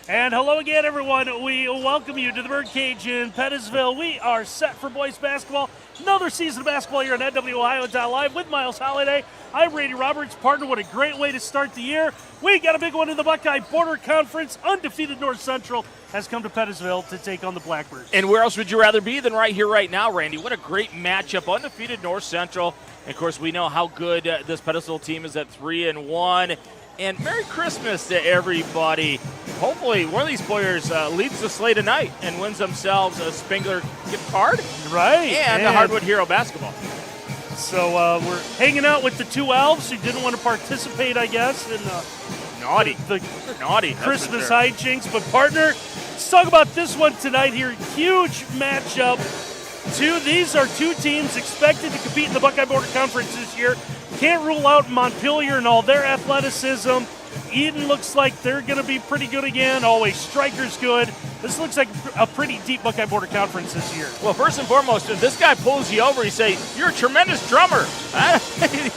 And hello again, everyone. We welcome you to the Birdcage in Pettisville. We are set for boys basketball. Another season of basketball here on NWOhio.live with Miles Holliday. I'm Randy Roberts, partner. What a great way to start the year. We got a big one in the Buckeye Border Conference. Undefeated North Central has come to Pettisville to take on the Blackbirds. And where else would you rather be than right here, right now, Randy? What a great matchup. Undefeated North Central. And, of course, we know how good this Pettisville team is at 3-1. And Merry Christmas to everybody. Hopefully one of these players leads the sleigh tonight and wins themselves a Spengler gift card. Right. And the Hardwood Hero basketball. So we're hanging out with the two elves who didn't want to participate, I guess, in naughty Christmas hijinks. But, partner, let's talk about this one tonight here. Huge matchup. These are two teams expected to compete in the Buckeye Border Conference this year. Can't rule out Montpelier and all their athleticism. Eden looks like they're going to be pretty good again. Always Striker's good. This looks like a pretty deep Buckeye Border Conference this year. Well, first and foremost, if this guy pulls you over, you say, you're a tremendous drummer.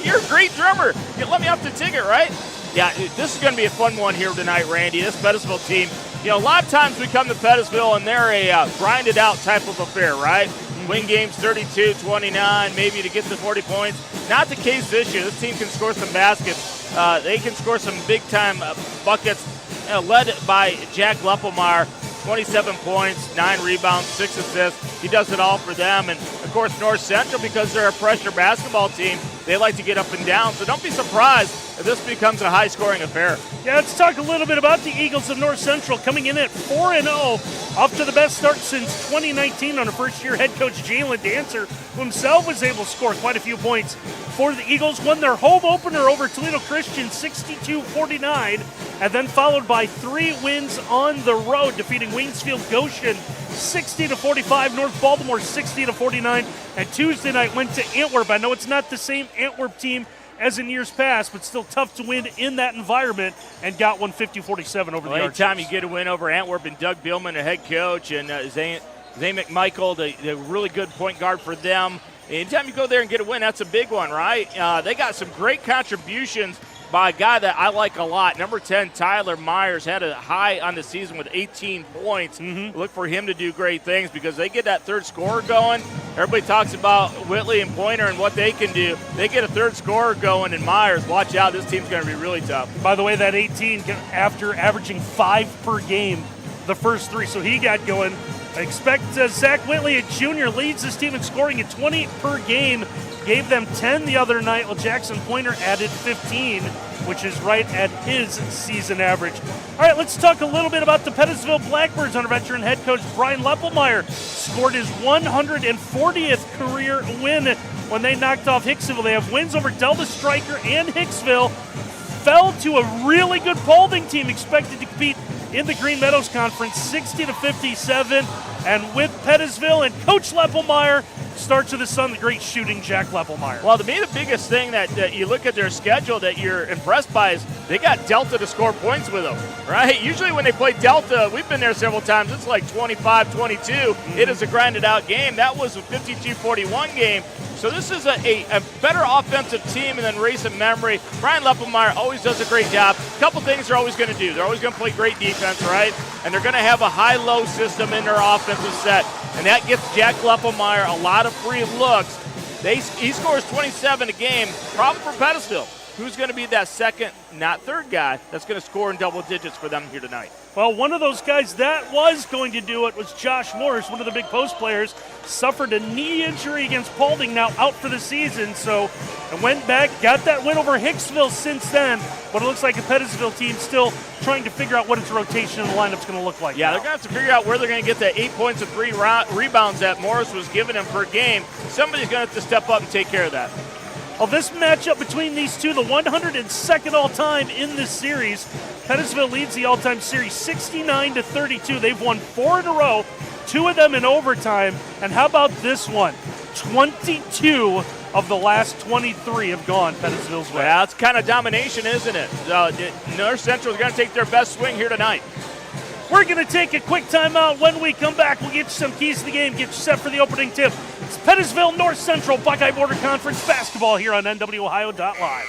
You're a great drummer. You let me off the ticket, right? Yeah, this is going to be a fun one here tonight, Randy. This Pettisville team, a lot of times we come to Pettisville and they're a grinded out type of affair, right? Win games 32-29, maybe to get to 40 points. Not the case this year. This team can score some baskets. They can score some big-time buckets, led by Jack Leppelmeyer, 27 points, 9 rebounds, 6 assists. He does it all for them. And, of course, North Central, because they're a pressure basketball team, they like to get up and down. So don't be surprised if this becomes a high-scoring affair. Yeah, let's talk a little bit about the Eagles of North Central coming in at 4-0, off to the best start since 2019 under first-year head coach Jalen Dancer, who himself was able to score quite a few points for the Eagles. Won their home opener over Toledo Christian 62-49, and then followed by 3 wins on the road, defeating Waynesfield Goshen 60-45, North Baltimore 60-49, and Tuesday night went to Antwerp. I know it's not the same Antwerp team as in years past, but still tough to win in that environment, and got 150-47 over the Archers. Anytime you get a win over Antwerp and Doug Billman, the head coach, and Zane McMichael, the really good point guard for them. Anytime you go there and get a win, that's a big one, right? They got some great contributions by a guy that I like a lot. Number 10, Tyler Myers, had a high on the season with 18 points. Look for him to do great things because they get that third scorer going. Everybody talks about Whitley and Pointer and what they can do. They get a third scorer going, and Myers, watch out, this team's going to be really tough. By the way, that 18 after averaging 5 per game the first 3, so he got going. I expect Zach Whitley, a junior, leads this team in scoring at 20 per game. Gave them 10 the other night, while Jackson Pointer added 15, which is right at his season average. All right, let's talk a little bit about the Pettisville Blackbirds under veteran head coach Brian Leppelmeyer. Scored his 140th career win when they knocked off Hicksville. They have wins over Delta Striker and Hicksville. Fell to a really good Paulding team expected to compete in the Green Meadows Conference, 60-57. And with Pettisville and Coach Leppelmeyer, starts with his son, the great shooting Jack Leppelmeyer. Well, to me, the biggest thing that you look at their schedule that you're impressed by is they got Delta to score points with them, right? Usually when they play Delta, we've been there several times, it's like 25-22. It is a grinded-out game. That was a 52-41 game. So this is a better offensive team, and then recent memory, Brian Leppelmeyer always does a great job. A couple things they're always going to do. They're always going to play great defense, right? And they're going to have a high-low system in their offensive set, and that gets Jack Leppelmeyer a lot of free looks. He scores 27 a game. Problem for Pettisville. Who's going to be that second, not third guy that's going to score in double digits for them here tonight? Well, one of those guys that was going to do it was Josh Morris, one of the big post players. Suffered a knee injury against Paulding, now out for the season. So and went back, got that win over Hicksville since then. But it looks like a Pettisville team still trying to figure out what its rotation in the lineup's going to look like. Yeah, now. They're going to have to figure out where they're going to get the 8 points and 3 rebounds that Morris was giving them per game. Somebody's going to have to step up and take care of that. Well, this matchup between these two, the 102nd all-time in this series, Pettisville leads the all-time series 69-32. They've won 4 in a row, 2 of them in overtime. And how about this one? 22 of the last 23 have gone Pettisville's way. Well, it's kind of domination, isn't it? North Central is going to take their best swing here tonight. We're going to take a quick timeout. When we come back, we'll get you some keys to the game, get you set for the opening tip. It's Pettisville North Central Buckeye Border Conference basketball here on NWOhio.live.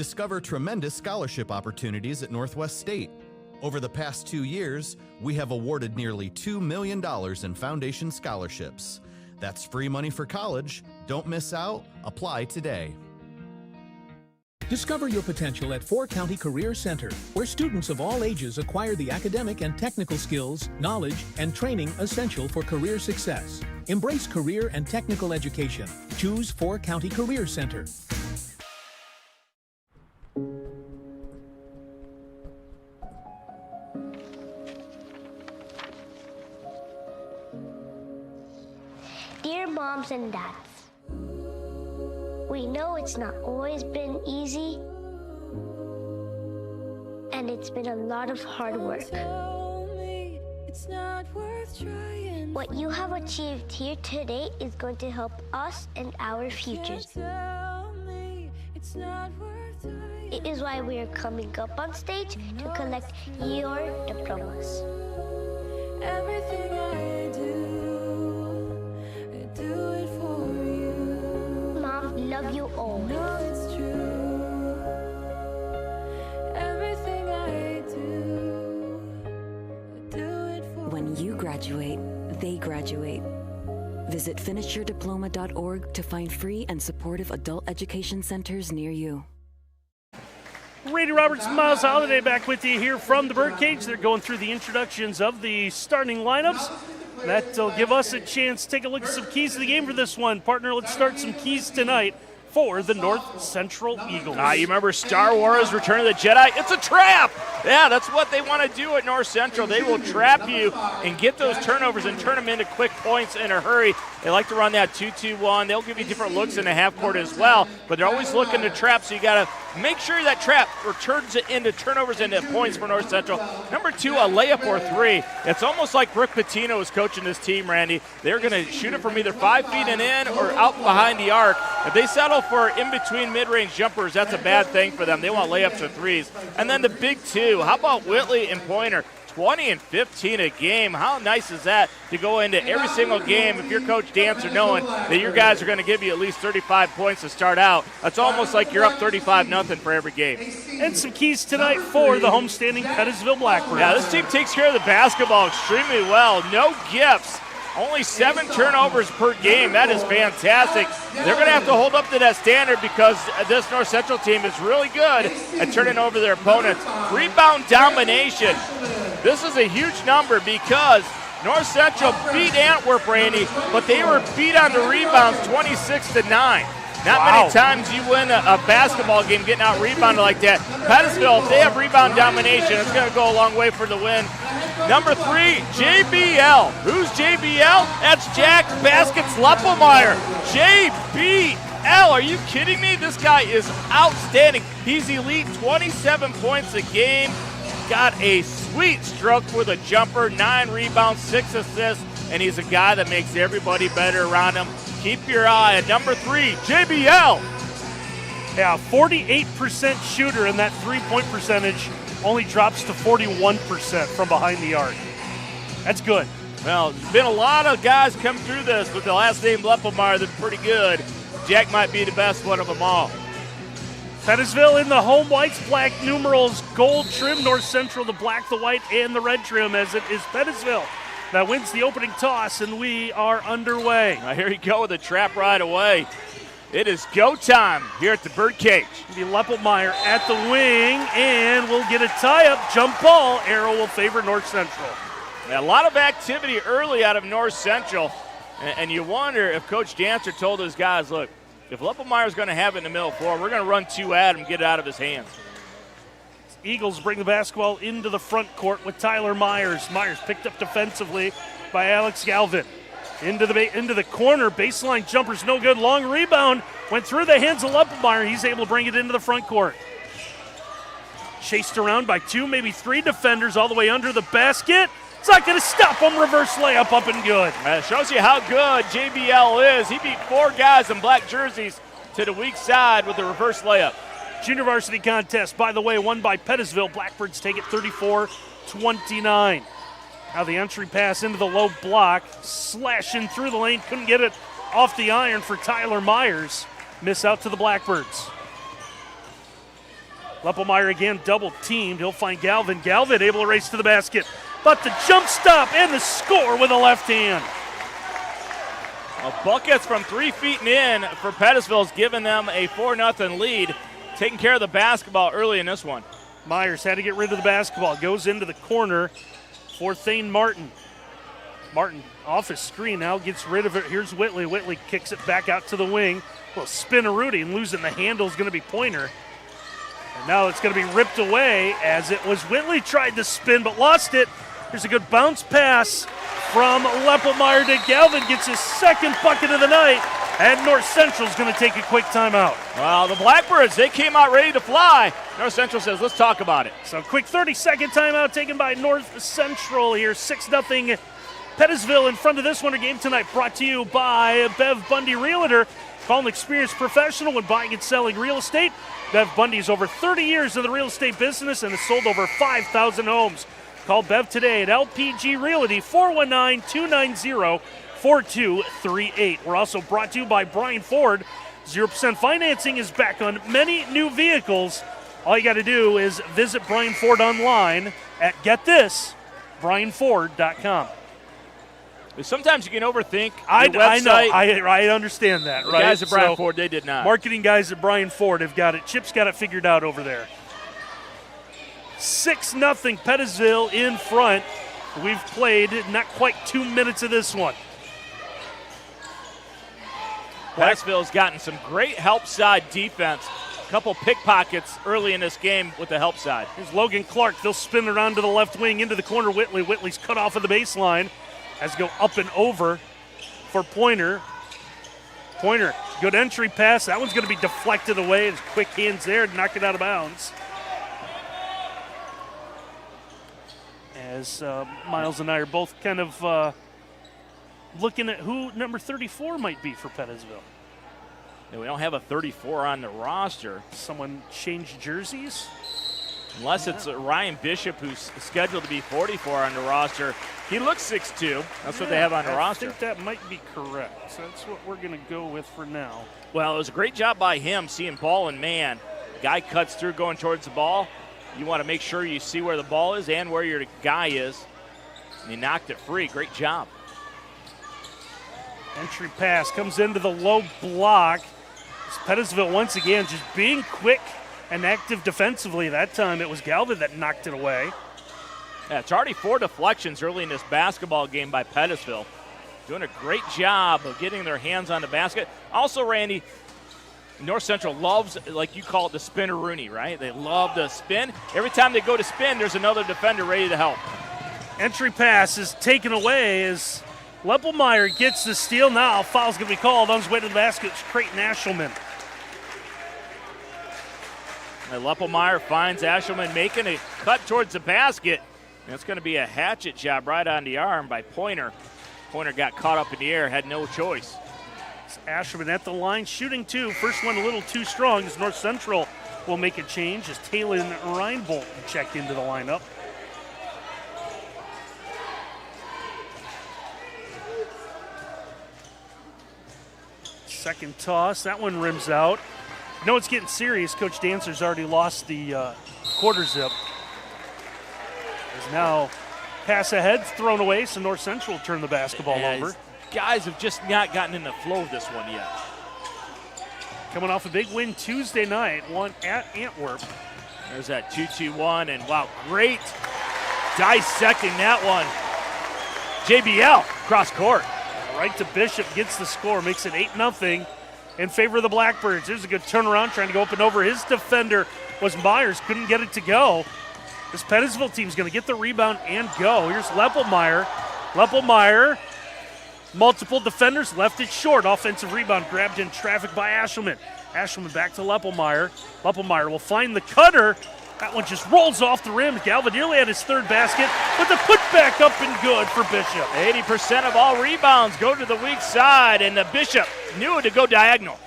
Discover tremendous scholarship opportunities at Northwest State. Over the past 2 years, we have awarded nearly $2 million in foundation scholarships. That's free money for college. Don't miss out. Apply today. Discover your potential at Four County Career Center, where students of all ages acquire the academic and technical skills, knowledge, and training essential for career success. Embrace career and technical education. Choose Four County Career Center. Dear moms and dads, we know it's not always been easy, and it's been a lot of hard work. What you have achieved here today is going to help us and our futures. It is why we are coming up on stage to collect your diplomas. Everything I do it for you. Mom, love you always. No, it's true. Everything I do it for you. When you graduate, they graduate. Visit finishyourdiploma.org to find free and supportive adult education centers near you. Randy Roberts, Miles Holiday back with you here from the Birdcage. They're going through the introductions of the starting lineups. That'll give us a chance to take a look at some keys to the game for this one. Partner, let's start some keys tonight for the North Central Eagles. You remember Star Wars, Return of the Jedi? It's a trap! Yeah, that's what they want to do at North Central. They will trap you and get those turnovers and turn them into quick points in a hurry. They like to run that 2-2-1. They'll give you different looks in the half court as well, but they're always looking to trap, so you got to make sure that trap turns it into turnovers into points for North Central. Number 2, a layup or 3. It's almost like Rick Pitino is coaching this team, Randy. They're going to shoot it from either 5 feet and in or out behind the arc. If they settle for in-between mid-range jumpers, that's a bad thing for them. They want layups or 3s. And then the big 2. How about Whitley and Pointer? 20 and 15 a game. How nice is that to go into every single game if you're Coach Dancer knowing that your guys are going to give you at least 35 points to start out? That's almost like you're up 35-0 for every game. And some keys tonight for the homestanding Pettisville Blackbirds. Yeah, this team takes care of the basketball extremely well. No gifts. Only 7 turnovers per game. That is fantastic. They're going to have to hold up to that standard because this North Central team is really good at turning over their opponents. Rebound domination. This is a huge number because North Central beat Antwerp, Randy, but they were beat on the rebounds 26-9. Not many times you win a basketball game getting out rebounded like that. Pettisville, if they have rebound domination, it's going to go a long way for the win. Number 3, JBL. Who's JBL? That's Jack Baskets Leppelmeyer. JBL, are you kidding me? This guy is outstanding. He's elite, 27 points a game. Got a sweet stroke with a jumper, 9 rebounds, 6 assists, and he's a guy that makes everybody better around him. Keep your eye on number 3, JBL. Yeah, 48% shooter, and that three-point percentage only drops to 41% from behind the arc. That's good. Well, there's been a lot of guys come through this with the last name Leppelmeyer that's pretty good. Jack might be the best one of them all. Pettisville in the home whites, black numerals, gold trim. North Central, the black, the white, and the red trim, as it is Pettisville that wins the opening toss, and we are underway. Now here you go with a trap right away. It is go time here at the Birdcage. The Leppelmeyer at the wing, and we'll get a tie-up jump ball. Arrow will favor North Central. A lot of activity early out of North Central, and you wonder if Coach Dancer told his guys, look, if Leppelmeyer's going to have it in the middle floor, we're going to run 2 at him, get it out of his hands. Eagles bring the basketball into the front court with Tyler Myers. Myers picked up defensively by Alex Galvin. Into the corner, baseline jumper's no good. Long rebound went through the hands of Leppelmeyer. He's able to bring it into the front court. Chased around by 2, maybe 3 defenders all the way under the basket. It's not going to stop him. Reverse layup up and good. It shows you how good JBL is. He beat 4 guys in black jerseys to the weak side with the reverse layup. Junior varsity contest, by the way, won by Pettisville. Blackbirds take it 34-29. Now the entry pass into the low block, slashing through the lane, couldn't get it off the iron for Tyler Myers. Miss out to the Blackbirds. Leppelmeyer again double teamed. He'll find Galvin. Galvin able to race to the basket. But the jump stop and the score with a left hand. Buckets from 3 feet and in for Pettisville has given them a 4-0 lead. Taking care of the basketball early in this one. Myers had to get rid of the basketball. Goes into the corner for Thane Martin. Martin off his screen now, gets rid of it. Here's Whitley. Whitley kicks it back out to the wing. Well, spin of Rudy, and losing the handle is going to be Pointer. And now it's going to be ripped away as it was Whitley tried to spin but lost it. Here's a good bounce pass from Leppelmeyer to Galvin. Gets his second bucket of the night. And North Central's going to take a quick timeout. Well, the Blackbirds, they came out ready to fly. North Central says, let's talk about it. So quick 30-second timeout taken by North Central here. 6-0 Pettisville in front of this winter game tonight, brought to you by Bev Bundy Realtor. Call an experienced professional when buying and selling real estate. Bev Bundy is over 30 years in the real estate business and has sold over 5,000 homes. Call Bev today at LPG Realty, 419-290-4238. We're also brought to you by Brian Ford. 0% financing is back on many new vehicles. All you got to do is visit Brian Ford online at, get this, brianford.com. Sometimes you can overthink I your website. I know. I understand that, the right? guys at Brian Ford, they did not. Marketing guys at Brian Ford have got it. Chip's got it figured out over there. 6-0 Pettisville in front. We've played not quite 2 minutes of this one. Pettisville's gotten some great help side defense. A couple pickpockets early in this game with the help side. Here's Logan Clark. They'll spin it on to the left wing into the corner. Whitley's cut off of the baseline. Has to go up and over for Pointer. Pointer, good entry pass. That one's going to be deflected away. His quick hands there to knock it out of bounds. As Miles and I are both kind of looking at who number 34 might be for Pettisville. Yeah, we don't have a 34 on the roster. Someone changed jerseys? Unless it's Ryan Bishop, who's scheduled to be 44 on the roster. He looks 6'2". That's what they have on the roster. I think that might be correct. So that's what we're going to go with for now. Well, it was a great job by him seeing ball and man. Guy cuts through going towards the ball. You want to make sure you see where the ball is and where your guy is. And he knocked it free. Great job. Entry pass comes into the low block. It's Pettisville once again just being quick and active defensively. That time it was Galvin that knocked it away. Yeah, it's already 4 deflections early in this basketball game by Pettisville. Doing a great job of getting their hands on the basket. Also, Randy, North Central loves, like you call it, the spinner Rooney, right? They love to spin. Every time they go to spin, there's another defender ready to help. Entry pass is taken away as Leppelmeyer gets the steal. Now foul's going to be called on his way to the basket. It's Creighton Ashelman. And Leppelmeyer finds Ashelman making a cut towards the basket. And it's going to be a hatchet job right on the arm by Pointer. Pointer got caught up in the air, had no choice. It's Ashelman at the line, shooting two. First one a little too strong as North Central will make a change as Taylor Reinbolt checked into the lineup. Second toss, that one rims out. No, it's getting serious. Coach Dancer's already lost the quarter zip. Is now pass ahead, thrown away, so North Central will turn the basketball over. Guys have just not gotten in the flow of this one yet. Coming off a big win Tuesday night, one at Antwerp. There's that 2-2-1, and wow, great dissecting that one. JBL cross court. Right to Bishop, gets the score, makes it 8-0 in favor of the Blackbirds. There's a good turnaround, trying to go up and over. His defender was Myers, couldn't get it to go. This Pettisville team's going to get the rebound and go. Here's Leppelmeyer. Leppelmeyer, multiple defenders, left it short. Offensive rebound grabbed in traffic by Ashelman. Ashelman back to Leppelmeyer. Leppelmeyer will find the cutter. That one just rolls off the rim. Galvin nearly had his third basket, but the putback up and good for Bishop. 80% of all rebounds go to the weak side, and the Bishop knew to go diagonal.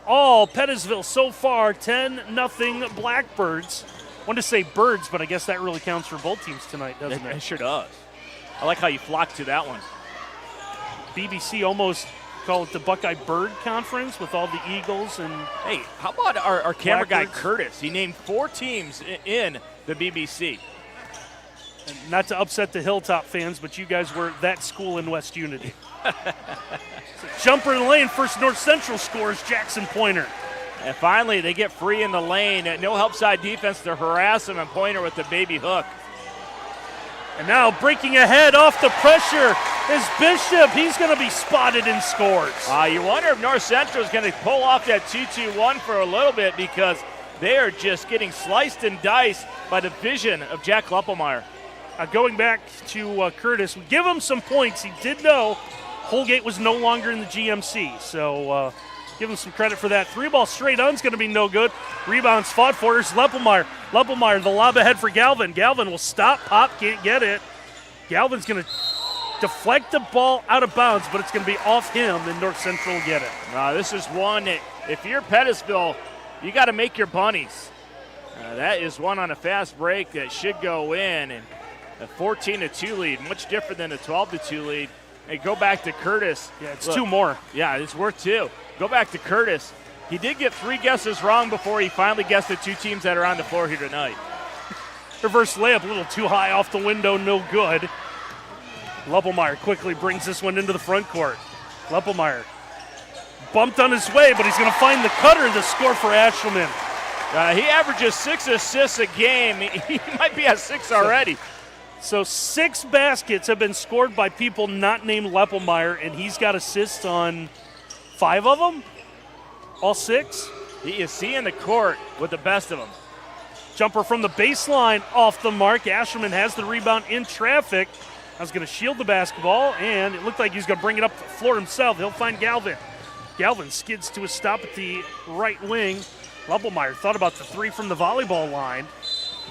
All Pettisville so far, 10-0 Blackbirds. I wanted to say birds, but I guess that really counts for both teams tonight, doesn't it? It sure does. I like how you flocked to that one. BBC almost call it the Buckeye Bird Conference with all the Eagles and. Hey, how about our camera guy Blackbirds? Curtis? He named 4 teams in the BBC. And not to upset the Hilltop fans, but you guys were that school in West Unity. So jumper in the lane, first North Central scores, Jackson Pointer. And finally, they get free in the lane. No help side defense to harass him, and Pointer with the baby hook. And now breaking ahead off the pressure is Bishop. He's going to be spotted and scores. You wonder if North Central is going to pull off that 2-2-1 for a little bit, because they are just getting sliced and diced by the vision of Jack Leppelmeyer. Going back to Curtis, we give him some points. He did know Holgate was no longer in the GMC, so give him some credit for that. 3-ball straight on is going to be no good. Rebounds fought for is Leppelmeyer. Leppelmeyer, the lob ahead for Galvin. Galvin will stop, pop, can't get it. Galvin's going to deflect the ball out of bounds, but it's going to be off him, and North Central will get it. This is one that, if you're Pettisville, you got to make your bunnies. That is one on a fast break that should go in, and a 14-2 lead, much different than a 12-2 lead. Hey, go back to Curtis. Yeah, it's 2 more. Yeah, it's worth 2. Go back to Curtis. He did get 3 guesses wrong before he finally guessed the 2 teams that are on the floor here tonight. Reverse layup, a little too high off the window, no good. Leppelmeyer quickly brings this one into the front court. Leppelmeyer bumped on his way, but he's going to find the cutter to score for Ashelman. He averages 6 assists a game. He might be at 6 already. So 6 baskets have been scored by people not named Leppelmeyer, and he's got assists on 5 of them? All 6? He is seeing the court with the best of them. Jumper from the baseline off the mark. Asherman has the rebound in traffic. I was going to shield the basketball, and it looked like he was going to bring it up the floor himself. He'll find Galvin. Galvin skids to a stop at the right wing. Leppelmeyer thought about the 3 from the volleyball line.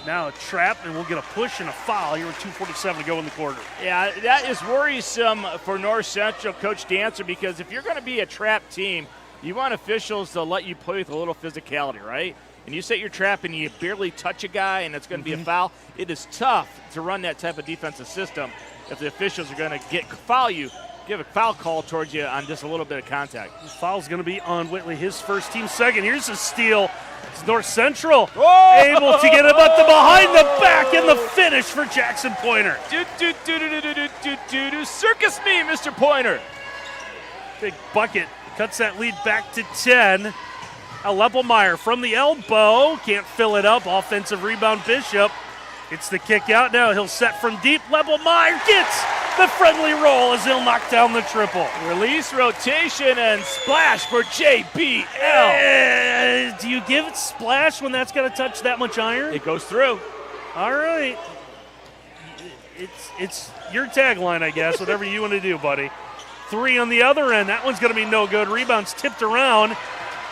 Now a trap, and we'll get a push and a foul here with 2:47 to go in the quarter. Yeah, that is worrisome for North Central, Coach Dancer, because if you're going to be a trap team, you want officials to let you play with a little physicality, right? And you set your trap and you barely touch a guy and it's going to be a foul. It is tough to run that type of defensive system if the officials are going to foul you, give a foul call towards you on just a little bit of contact. The foul's going to be on Whitley, his first team second. Here's a steal. It's North Central able to get him up the behind the back and the finish for Jackson Pointer. Circus me, Mr. Pointer. Big bucket cuts that lead back to 10. Leppelmeyer from the elbow, can't fill it up. Offensive rebound, Bishop. It's the kick out now. He'll set from deep. Leppelmeyer gets the friendly roll as he'll knock down the triple. Release, rotation, and splash for JBL. Do you give it splash when that's going to touch that much iron? It goes through. All right. It's your tagline, I guess, whatever you want to do, buddy. 3 on the other end. That one's going to be no good. Rebound's tipped around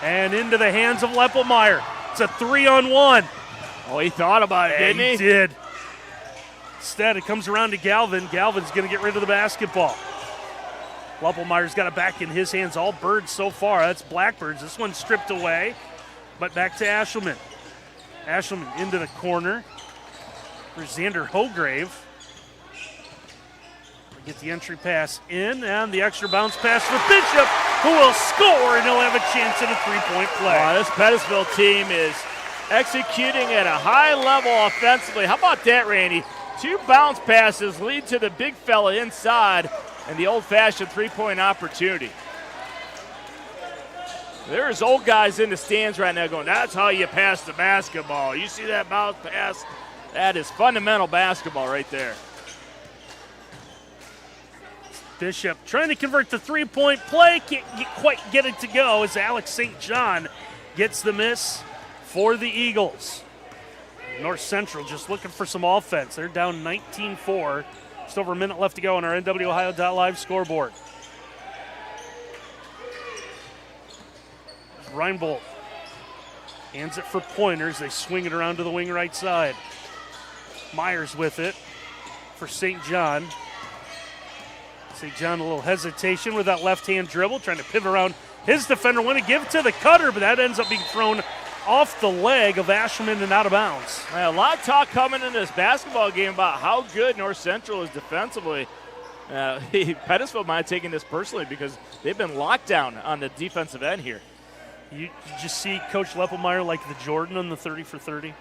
and into the hands of Leppelmeyer. It's a 3-on-1. Oh, he thought about it, didn't he? He did. Instead, it comes around to Galvin. Galvin's going to get rid of the basketball. Leppelmeyer's got it back in his hands. All birds so far. That's Blackbirds. This one's stripped away, but back to Ashelman. Ashelman into the corner for Xander Hograve. Get the entry pass in, and the extra bounce pass for Bishop, who will score, and he'll have a chance at a 3-point play. This Pettisville team is executing at a high level offensively. How about that, Randy? 2 bounce passes lead to the big fella inside and the old-fashioned 3-point opportunity. There's old guys in the stands right now going, that's how you pass the basketball. You see that bounce pass? That is fundamental basketball right there. Bishop trying to convert the 3-point play. Can't quite get it to go as Alex St. John gets the miss for the Eagles. North Central just looking for some offense. They're down 19-4. Just over a minute left to go on our NWOhio.live scoreboard. Reinbold hands it for Pointers. They swing it around to the wing right side. Myers with it for St. John. St. John a little hesitation with that left-hand dribble, trying to pivot around his defender. Want to give it to the cutter, but that ends up being thrown off the leg of Ashelman and out of bounds. A lot of talk coming in this basketball game about how good North Central is defensively. Pettisville might have taken this personally because they've been locked down on the defensive end here. You just see Coach Leppelmeyer like the Jordan on the 30 for 30,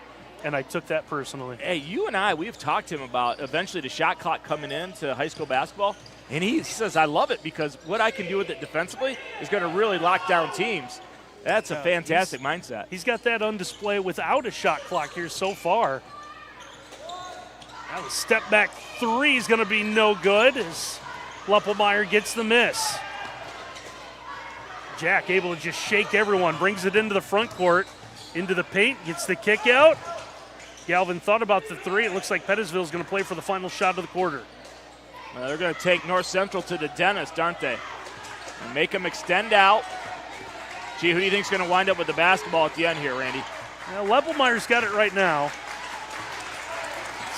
and I took that personally. Hey, you and we've talked to him about eventually the shot clock coming into high school basketball, and he says, I love it because what I can do with it defensively is going to really lock down teams. That's a fantastic mindset. He's got that on display without a shot clock here so far. Now the step back three is going to be no good as Leppelmeyer gets the miss. Jack able to just shake everyone, brings it into the front court, into the paint, gets the kick out. Galvin thought about the three. It looks like Pettisville is going to play for the final shot of the quarter. Well, they're going to take North Central to the dentist, aren't they? And make them extend out. Gee, who do you think is going to wind up with the basketball at the end here, Randy? Now, Leppelmeyer's got it right now.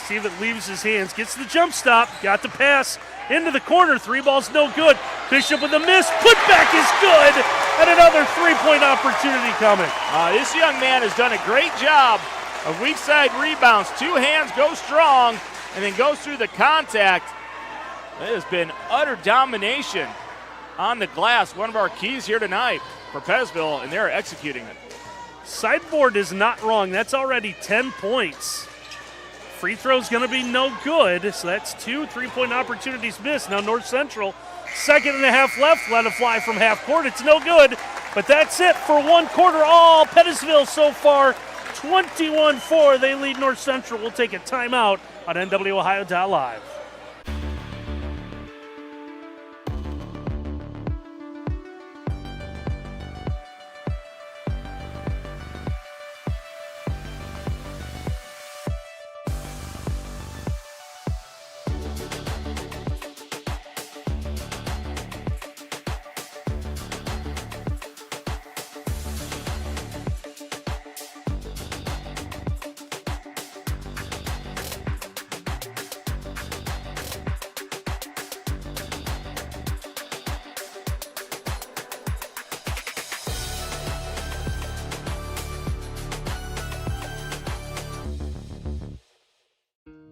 See if it leaves his hands. Gets the jump stop. Got the pass into the corner. Three ball's no good. Bishop with a miss. Putback is good. And another three-point opportunity coming. This young man has done a great job of weak side rebounds. Two hands go strong and then goes through the contact. It has been utter domination on the glass. One of our keys here tonight for Pettisville, and they're executing it. Sideboard is not wrong. That's already 10 points. Free throw's going to be no good, so that's 2 3-point opportunities missed. Now North Central, second and a half left, let it fly from half court. It's no good, but that's it for one quarter. All Pettisville so far, 21-4. They lead North Central. We'll take a timeout on NWOhio.live.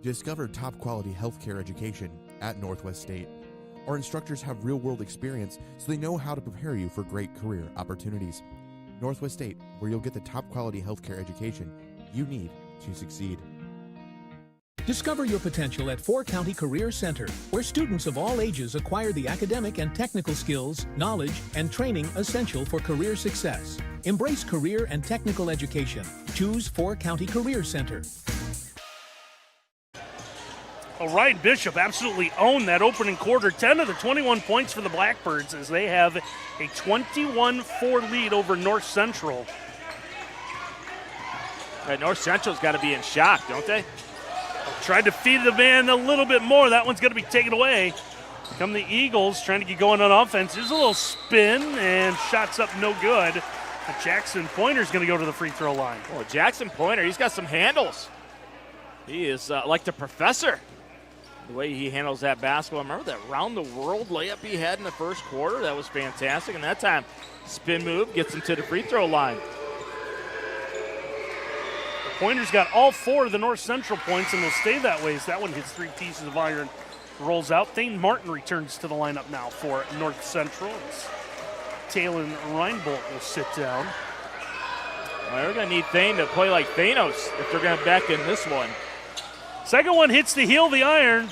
Discover top-quality healthcare education at Northwest State. Our instructors have real-world experience, so they know how to prepare you for great career opportunities. Northwest State, where you'll get the top-quality healthcare education you need to succeed. Discover your potential at Four County Career Center, where students of all ages acquire the academic and technical skills, knowledge, and training essential for career success. Embrace career and technical education. Choose Four County Career Center. Ryan Bishop absolutely owned that opening quarter. 10 of the 21 points for the Blackbirds as they have a 21-4 lead over North Central. North Central's got to be in shock, don't they? Tried to feed the man a little bit more. That one's going to be taken away. Come the Eagles trying to get going on offense. There's a little spin and shots up no good. But Jackson Pointer's going to go to the free throw line. Oh, Jackson Pointer, he's got some handles. He is like the professor. The way he handles that basketball. Remember that round-the-world layup he had in the first quarter? That was fantastic. And that time, spin move gets him to the free throw line. The Pointer's got all 4 of the North Central points and will stay that way as that one hits 3 pieces of iron. Rolls out. Thane Martin returns to the lineup now for North Central. Talon Reinbolt will sit down. Well, they're going to need Thane to play like Thanos if they're going to back in this one. Second one hits the heel of the iron.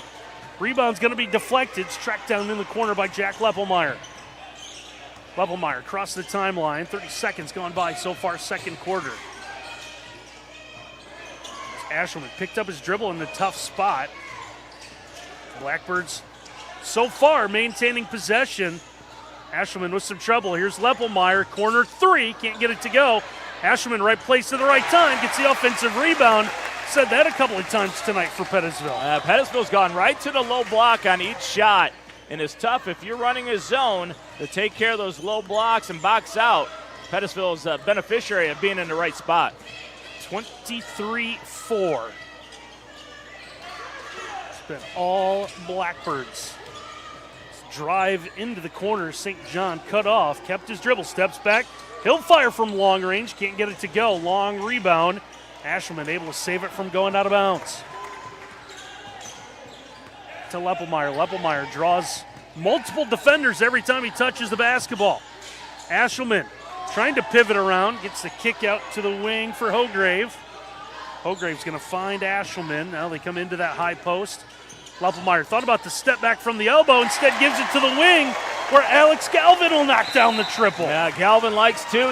Rebound's going to be deflected. It's tracked down in the corner by Jack Leppelmeyer. Leppelmeyer across the timeline. 30 seconds gone by so far, second quarter. Ashelman picked up his dribble in the tough spot. Blackbirds so far maintaining possession. Ashelman with some trouble. Here's Leppelmeyer, corner 3, can't get it to go. Ashelman right place at the right time, gets the offensive rebound. Said that a couple of times tonight for Pettisville. Pettisville's gone right to the low block on each shot, and it's tough if you're running a zone to take care of those low blocks and box out. Pettisville is a beneficiary of being in the right spot. 23-4. It's been all Blackbirds. Drive into the corner, St. John cut off, kept his dribble, steps back. He'll fire from long range, can't get it to go. Long rebound. Ashelman able to save it from going out of bounds. to Leppelmeyer. Leppelmeyer draws multiple defenders every time he touches the basketball. Ashelman trying to pivot around, gets the kick out to the wing for Hograve. Hograve's going to find Ashelman. Now they come into that high post. Leppelmeyer thought about the step back from the elbow, instead gives it to the wing where Alex Galvin will knock down the triple. Yeah, Galvin likes two,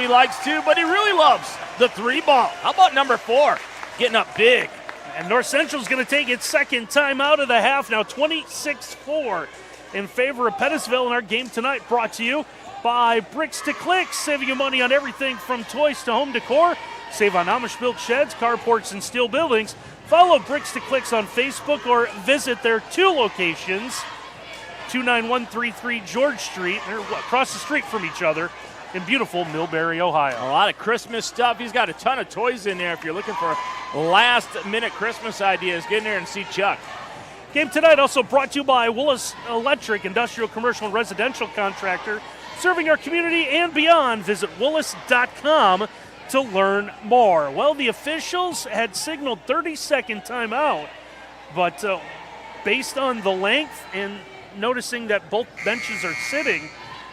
but he really loves the 3 ball. How about number 4? Getting up big. And North Central's going to take its second time out of the half, now 26-4 in favor of Pettisville. And our game tonight brought to you by Bricks to Clicks, saving you money on everything from toys to home decor. Save on Amish-built sheds, carports, and steel buildings. Follow Bricks to Clicks on Facebook or visit their 2 locations, 29133 George Street. They're across the street from each other in beautiful Millbury, Ohio. A lot of Christmas stuff. He's got a ton of toys in there. If you're looking for last-minute Christmas ideas, get in there and see Chuck. Game tonight also brought to you by Willis Electric, industrial, commercial, and residential contractor, serving our community and beyond. Visit willis.com to learn more. Well, the officials had signaled 30-second timeout, but based on the length and noticing that both benches are sitting,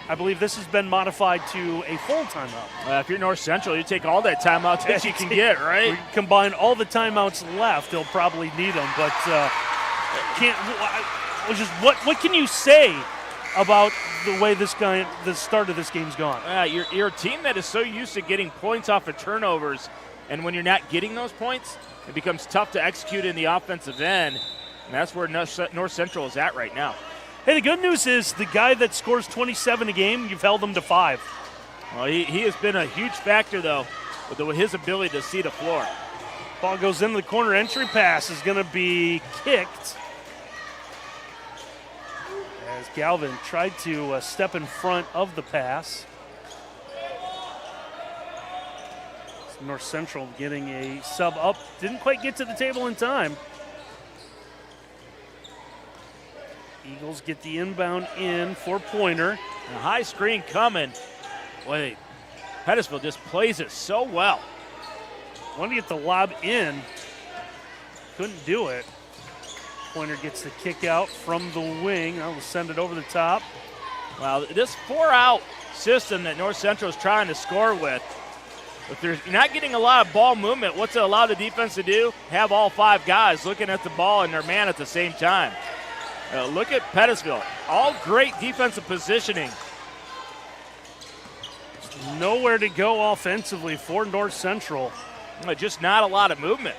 I believe this has been modified to a full timeout. If you're North Central, you take all that timeout that you can get, right? We combine all the timeouts left, they'll probably need them, but what can you say about the way the start of this game's gone? You're a team that is so used to getting points off of turnovers, and when you're not getting those points, it becomes tough to execute in the offensive end, and that's where North Central is at right now. Hey, the good news is the guy that scores 27 a game, you've held him to 5. Well, he has been a huge factor, though, with his ability to see the floor. Ball goes into the corner. Entry pass is going to be kicked as Galvin tried to step in front of the pass. North Central getting a sub up. Didn't quite get to the table in time. Eagles get the inbound in for Pointer. A high screen coming. Wait, Pettisville just plays it so well. Wanted to get the lob in. Couldn't do it. Pointer gets the kick out from the wing. I'll send it over the top. Well, this 4-out system that North Central is trying to score with, if you're not getting a lot of ball movement, what's it allow the defense to do? Have all 5 guys looking at the ball and their man at the same time. Look at Pettisville. All great defensive positioning. Nowhere to go offensively for North Central. Just not a lot of movement.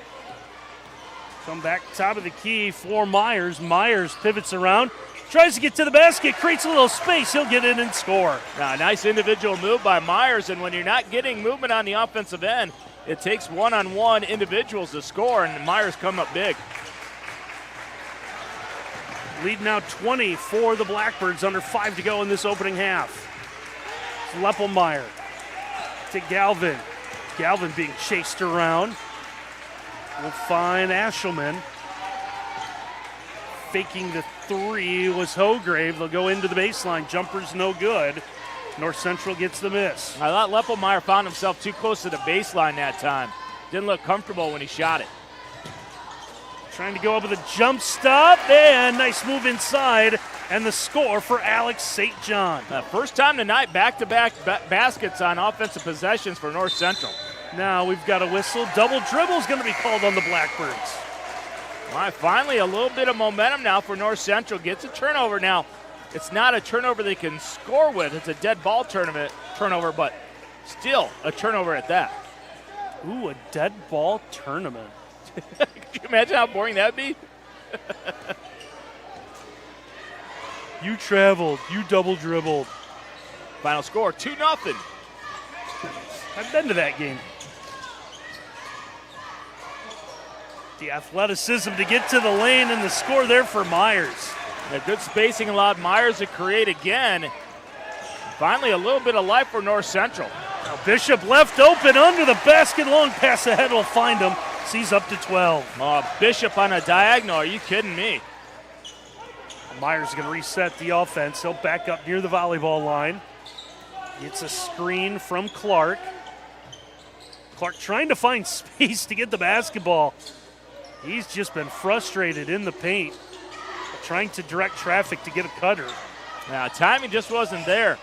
Come back top of the key for Myers. Myers pivots around, tries to get to the basket, creates a little space. He'll get in and score. Now, a nice individual move by Myers, and when you're not getting movement on the offensive end, it takes one-on-one individuals to score, and Myers come up big. Lead now 20 for the Blackbirds, under 5 to go in this opening half. It's Leppelmeyer to Galvin. Galvin being chased around. We'll find Ashelman. Faking the 3 was Hograve. They'll go into the baseline. Jumper's no good. North Central gets the miss. I thought Leppelmeyer found himself too close to the baseline that time. Didn't look comfortable when he shot it. Trying to go up with a jump stop, and nice move inside, and the score for Alex St. John. First time tonight, back-to-back baskets on offensive possessions for North Central. Now we've got a whistle. Double dribble is going to be called on the Blackbirds. All right, finally a little bit of momentum now for North Central. Gets a turnover now. It's not a turnover they can score with. It's a dead ball turnover, but still a turnover at that. Ooh, a dead ball tournament. Could you imagine how boring that would be? You traveled. You double dribbled. Final score, 2-0. I've been to that game. The athleticism to get to the lane and the score there for Myers. A good spacing allowed Myers to create again. Finally, a little bit of life for North Central. Now Bishop left open under the basket. Long pass ahead will find him. Sees up to 12. Oh, Bishop on a diagonal. Are you kidding me? Myers going to reset the offense. He'll back up near the volleyball line. Gets a screen from Clark. Clark trying to find space to get the basketball. He's just been frustrated in the paint. trying to direct traffic to get a cutter. Now, timing just wasn't there.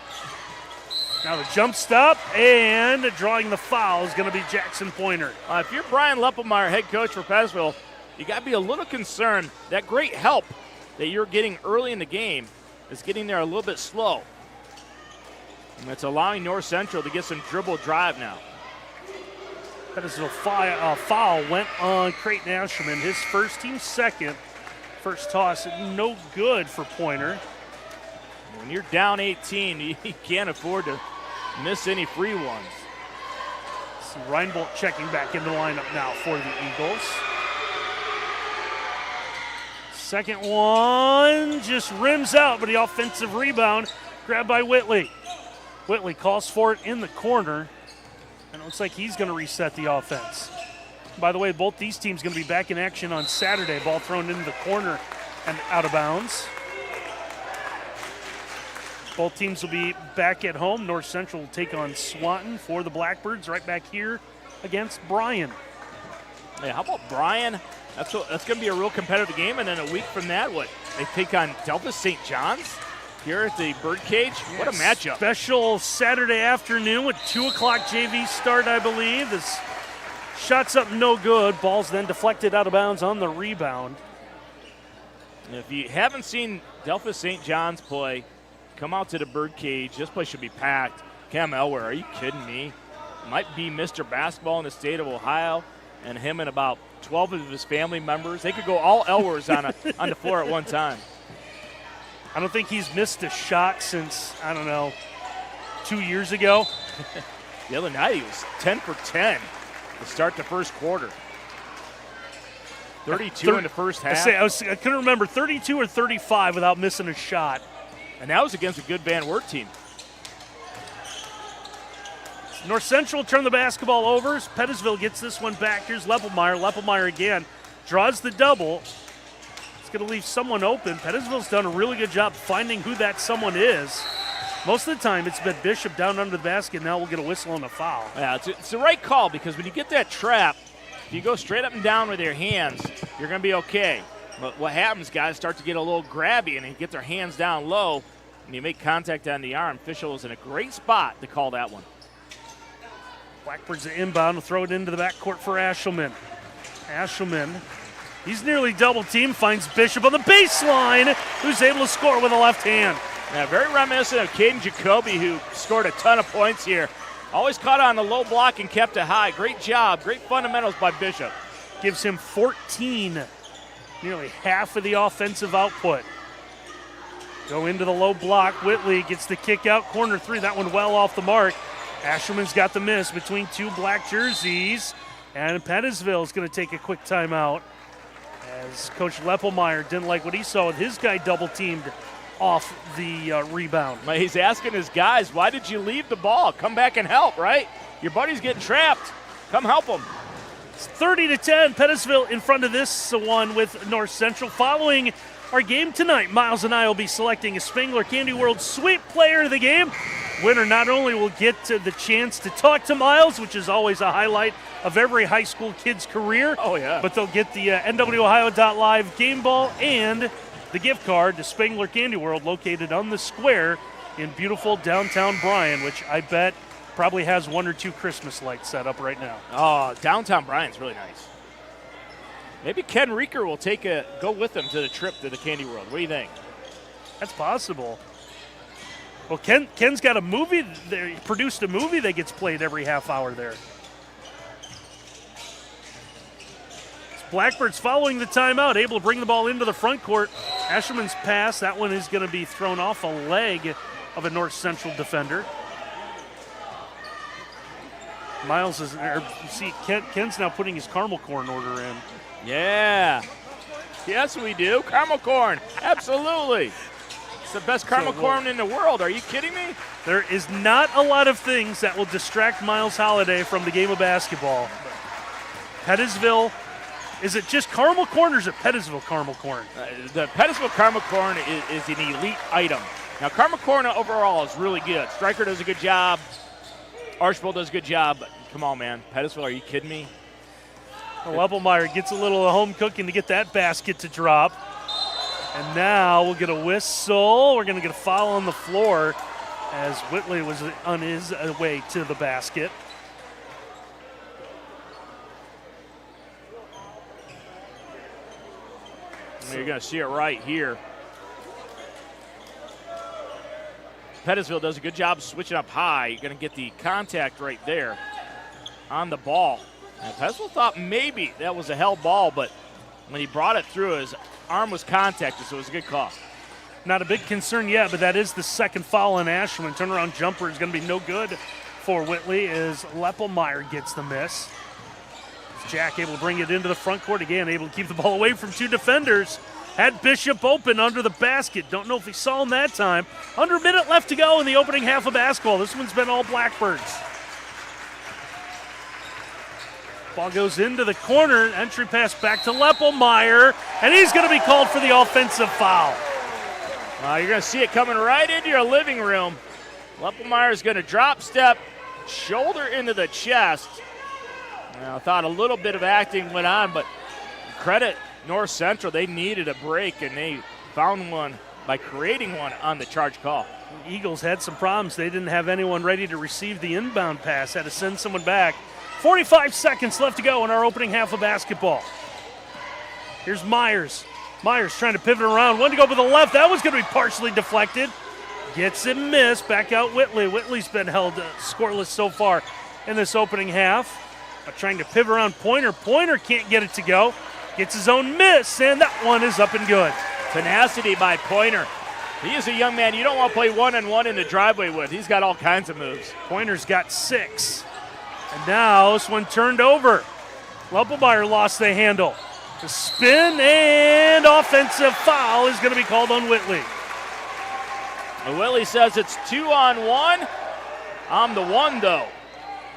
Now the jump stop, and drawing the foul is going to be Jackson Pointer. If you're Brian Leppelmeyer, head coach for Pettisville, you got to be a little concerned. That great help that you're getting early in the game is getting there a little bit slow. And it's allowing North Central to get some dribble drive now. Pettisville foul went on Creighton Asherman. His first, team second. First toss, no good for Pointer. When you're down 18, you can't afford to miss any free ones. See Reinbolt checking back into the lineup now for the Eagles. Second one just rims out, but the offensive rebound grabbed by Whitley. Whitley calls for it in the corner, and it looks like he's going to reset the offense. By the way, both these teams going to be back in action on Saturday. Ball thrown into the corner and out of bounds. Both teams will be back at home. North Central will take on Swanton for the Blackbirds right back here against Bryan. Hey, how about Bryan? That's going to be a real competitive game, and then a week from that, they take on Delta St. John's here at the Birdcage. What a matchup. Special Saturday afternoon with 2 o'clock JV start, I believe. This shot's up no good. Ball's then deflected out of bounds on the rebound. If you haven't seen Delta St. John's play, come out to the Birdcage. This place should be packed. Cam Elware, are you kidding me? Might be Mr. Basketball in the state of Ohio, and him and about 12 of his family members. They could go all Elwares on the floor at one time. I don't think he's missed a shot since, 2 years ago. The other night he was 10 for 10 to start the first quarter. 32 in the first half. I couldn't remember, 32 or 35 without missing a shot. And that was against a good Van Wert team. North Central turn the basketball over. Pettisville gets this one back. Here's Leppelmeyer. Leppelmeyer again draws the double. It's going to leave someone open. Pettisville's done a really good job finding who that someone is. Most of the time it's been Bishop down under the basket. Now we'll get a whistle and a foul. Yeah, it's the right call, because when you get that trap, if you go straight up and down with your hands, you're going to be okay. But what happens, guys start to get a little grabby and they get their hands down low, and you make contact on the arm. Official is in a great spot to call that one. Blackbird's inbound will throw it into the backcourt for Ashelman. Ashelman, he's nearly double teamed, finds Bishop on the baseline, who's able to score with a left hand. Yeah, very reminiscent of Caden Jacoby, who scored a ton of points here. Always caught on the low block and kept it high. Great job, great fundamentals by Bishop. Gives him 14, nearly half of the offensive output. Go into the low block. Whitley gets the kick out, corner three. That one well off the mark. Asherman's got the miss between two black jerseys, and Pettisville is going to take a quick timeout as Coach Leppelmeyer didn't like what he saw with his guy double-teamed off the rebound. He's asking his guys, why did you leave the ball? Come back and help, right? Your buddy's getting trapped. Come help him. It's 30-10. Pettisville in front of this one with North Central. Following our game tonight, Miles and I will be selecting a Spangler Candy World Sweep Player of the Game. Winner not only will get the chance to talk to Miles, which is always a highlight of every high school kid's career. Oh, yeah. But they'll get the NWOhio.live game ball and the gift card to Spangler Candy World, located on the square in beautiful downtown Bryan, which I bet probably has one or two Christmas lights set up right now. Oh, downtown Bryan's really nice. Maybe Ken Reeker will go with them to the trip to the Candy World. What do you think? That's possible. Well, Ken's got a movie. He produced a movie that gets played every half hour there. Blackbird's following the timeout, able to bring the ball into the front court. Asherman's pass, that one is going to be thrown off a leg of a North Central defender. Miles is there. See, Ken's now putting his caramel corn order in. Yeah. Yes, we do. Caramel corn. Absolutely. It's the best caramel corn in the world. Are you kidding me? There is not a lot of things that will distract Miles Holliday from the game of basketball. Pettisville, is it just caramel corn or is it Pettisville caramel corn? The Pettisville caramel corn is an elite item. Now, caramel corn overall is really good. Stryker does a good job. Archibald does a good job. But come on, man. Pettisville, are you kidding me? Leppelmeyer gets a little home cooking to get that basket to drop. And now we'll get a whistle. We're going to get a foul on the floor as Whitley was on his way to the basket. You're going to see it right here. Pettisville does a good job switching up high. You're going to get the contact right there on the ball. And Pettisville thought maybe that was a held ball, but when he brought it through, his arm was contacted, so it was a good call. Not a big concern yet, but that is the second foul on Ashland. Turnaround jumper is going to be no good for Whitley as Leppelmeyer gets the miss. Jack able to bring it into the front court again, able to keep the ball away from two defenders. Had Bishop open under the basket. Don't know if he saw him that time. Under a minute left to go in the opening half of basketball. This one's been all Blackbirds. Ball goes into the corner. Entry pass back to Leppelmeyer, and he's going to be called for the offensive foul. You're going to see it coming right into your living room. Leppelmeyer is going to drop step, shoulder into the chest. I thought a little bit of acting went on, but credit North Central. They needed a break, and they found one by creating one on the charge call. The Eagles had some problems. They didn't have anyone ready to receive the inbound pass. Had to send someone back. 45 seconds left to go in our opening half of basketball. Here's Myers. Myers trying to pivot around. One to go to the left. That was going to be partially deflected. Gets it missed. Back out Whitley. Whitley's been held scoreless so far in this opening half. Trying to pivot around Pointer. Pointer can't get it to go. Gets his own miss, and that one is up and good. Tenacity by Pointer. He is a young man you don't want to play one-on-one in the driveway with. He's got all kinds of moves. Pointer's got 6. And now this one turned over. Leppelmeyer lost the handle. The spin and offensive foul is going to be called on Whitley. And Whitley says it's 2-on-1. I'm the one, though.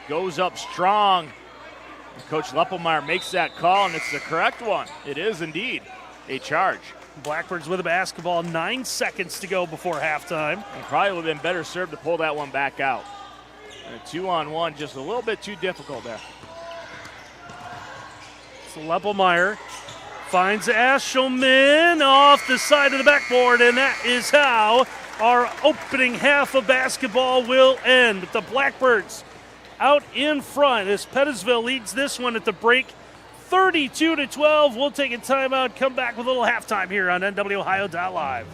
Goes up strong. Coach Leppelmeyer makes that call, and it's the correct one. It is indeed a charge. Blackbirds with a basketball, 9 seconds to go before halftime. And probably would have been better served to pull that one back out. And a 2-on-1, just a little bit too difficult there. So Leppelmeyer finds Ashelman off the side of the backboard, and that is how our opening half of basketball will end. The Blackbirds out in front as Pettisville leads this one at the break 32-12. We'll take a timeout, come back with a little halftime here on NWOhio.live.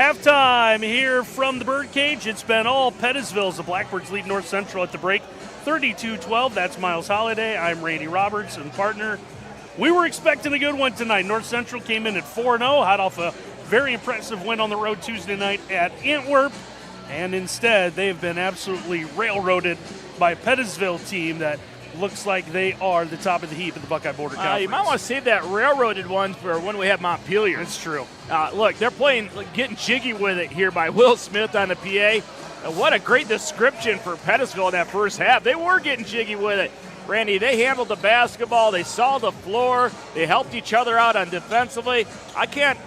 Halftime here from the Birdcage. It's been all Pettisville as the Blackbirds lead North Central at the break, 32-12. That's Miles Holliday. I'm Randy Roberts and partner. We were expecting a good one tonight. North Central came in at 4-0, hot off a very impressive win on the road Tuesday night at Antwerp. And instead, they have been absolutely railroaded by a Pettisville team that looks like they are the top of the heap at the Buckeye Border Conference. You might want to save that railroaded one for when we have Montpelier. That's true. Look, they're playing, getting jiggy with it here by Will Smith on the PA. What a great description for Pettisville in that first half. They were getting jiggy with it. Randy, they handled the basketball. They saw the floor. They helped each other out on defensively. I can't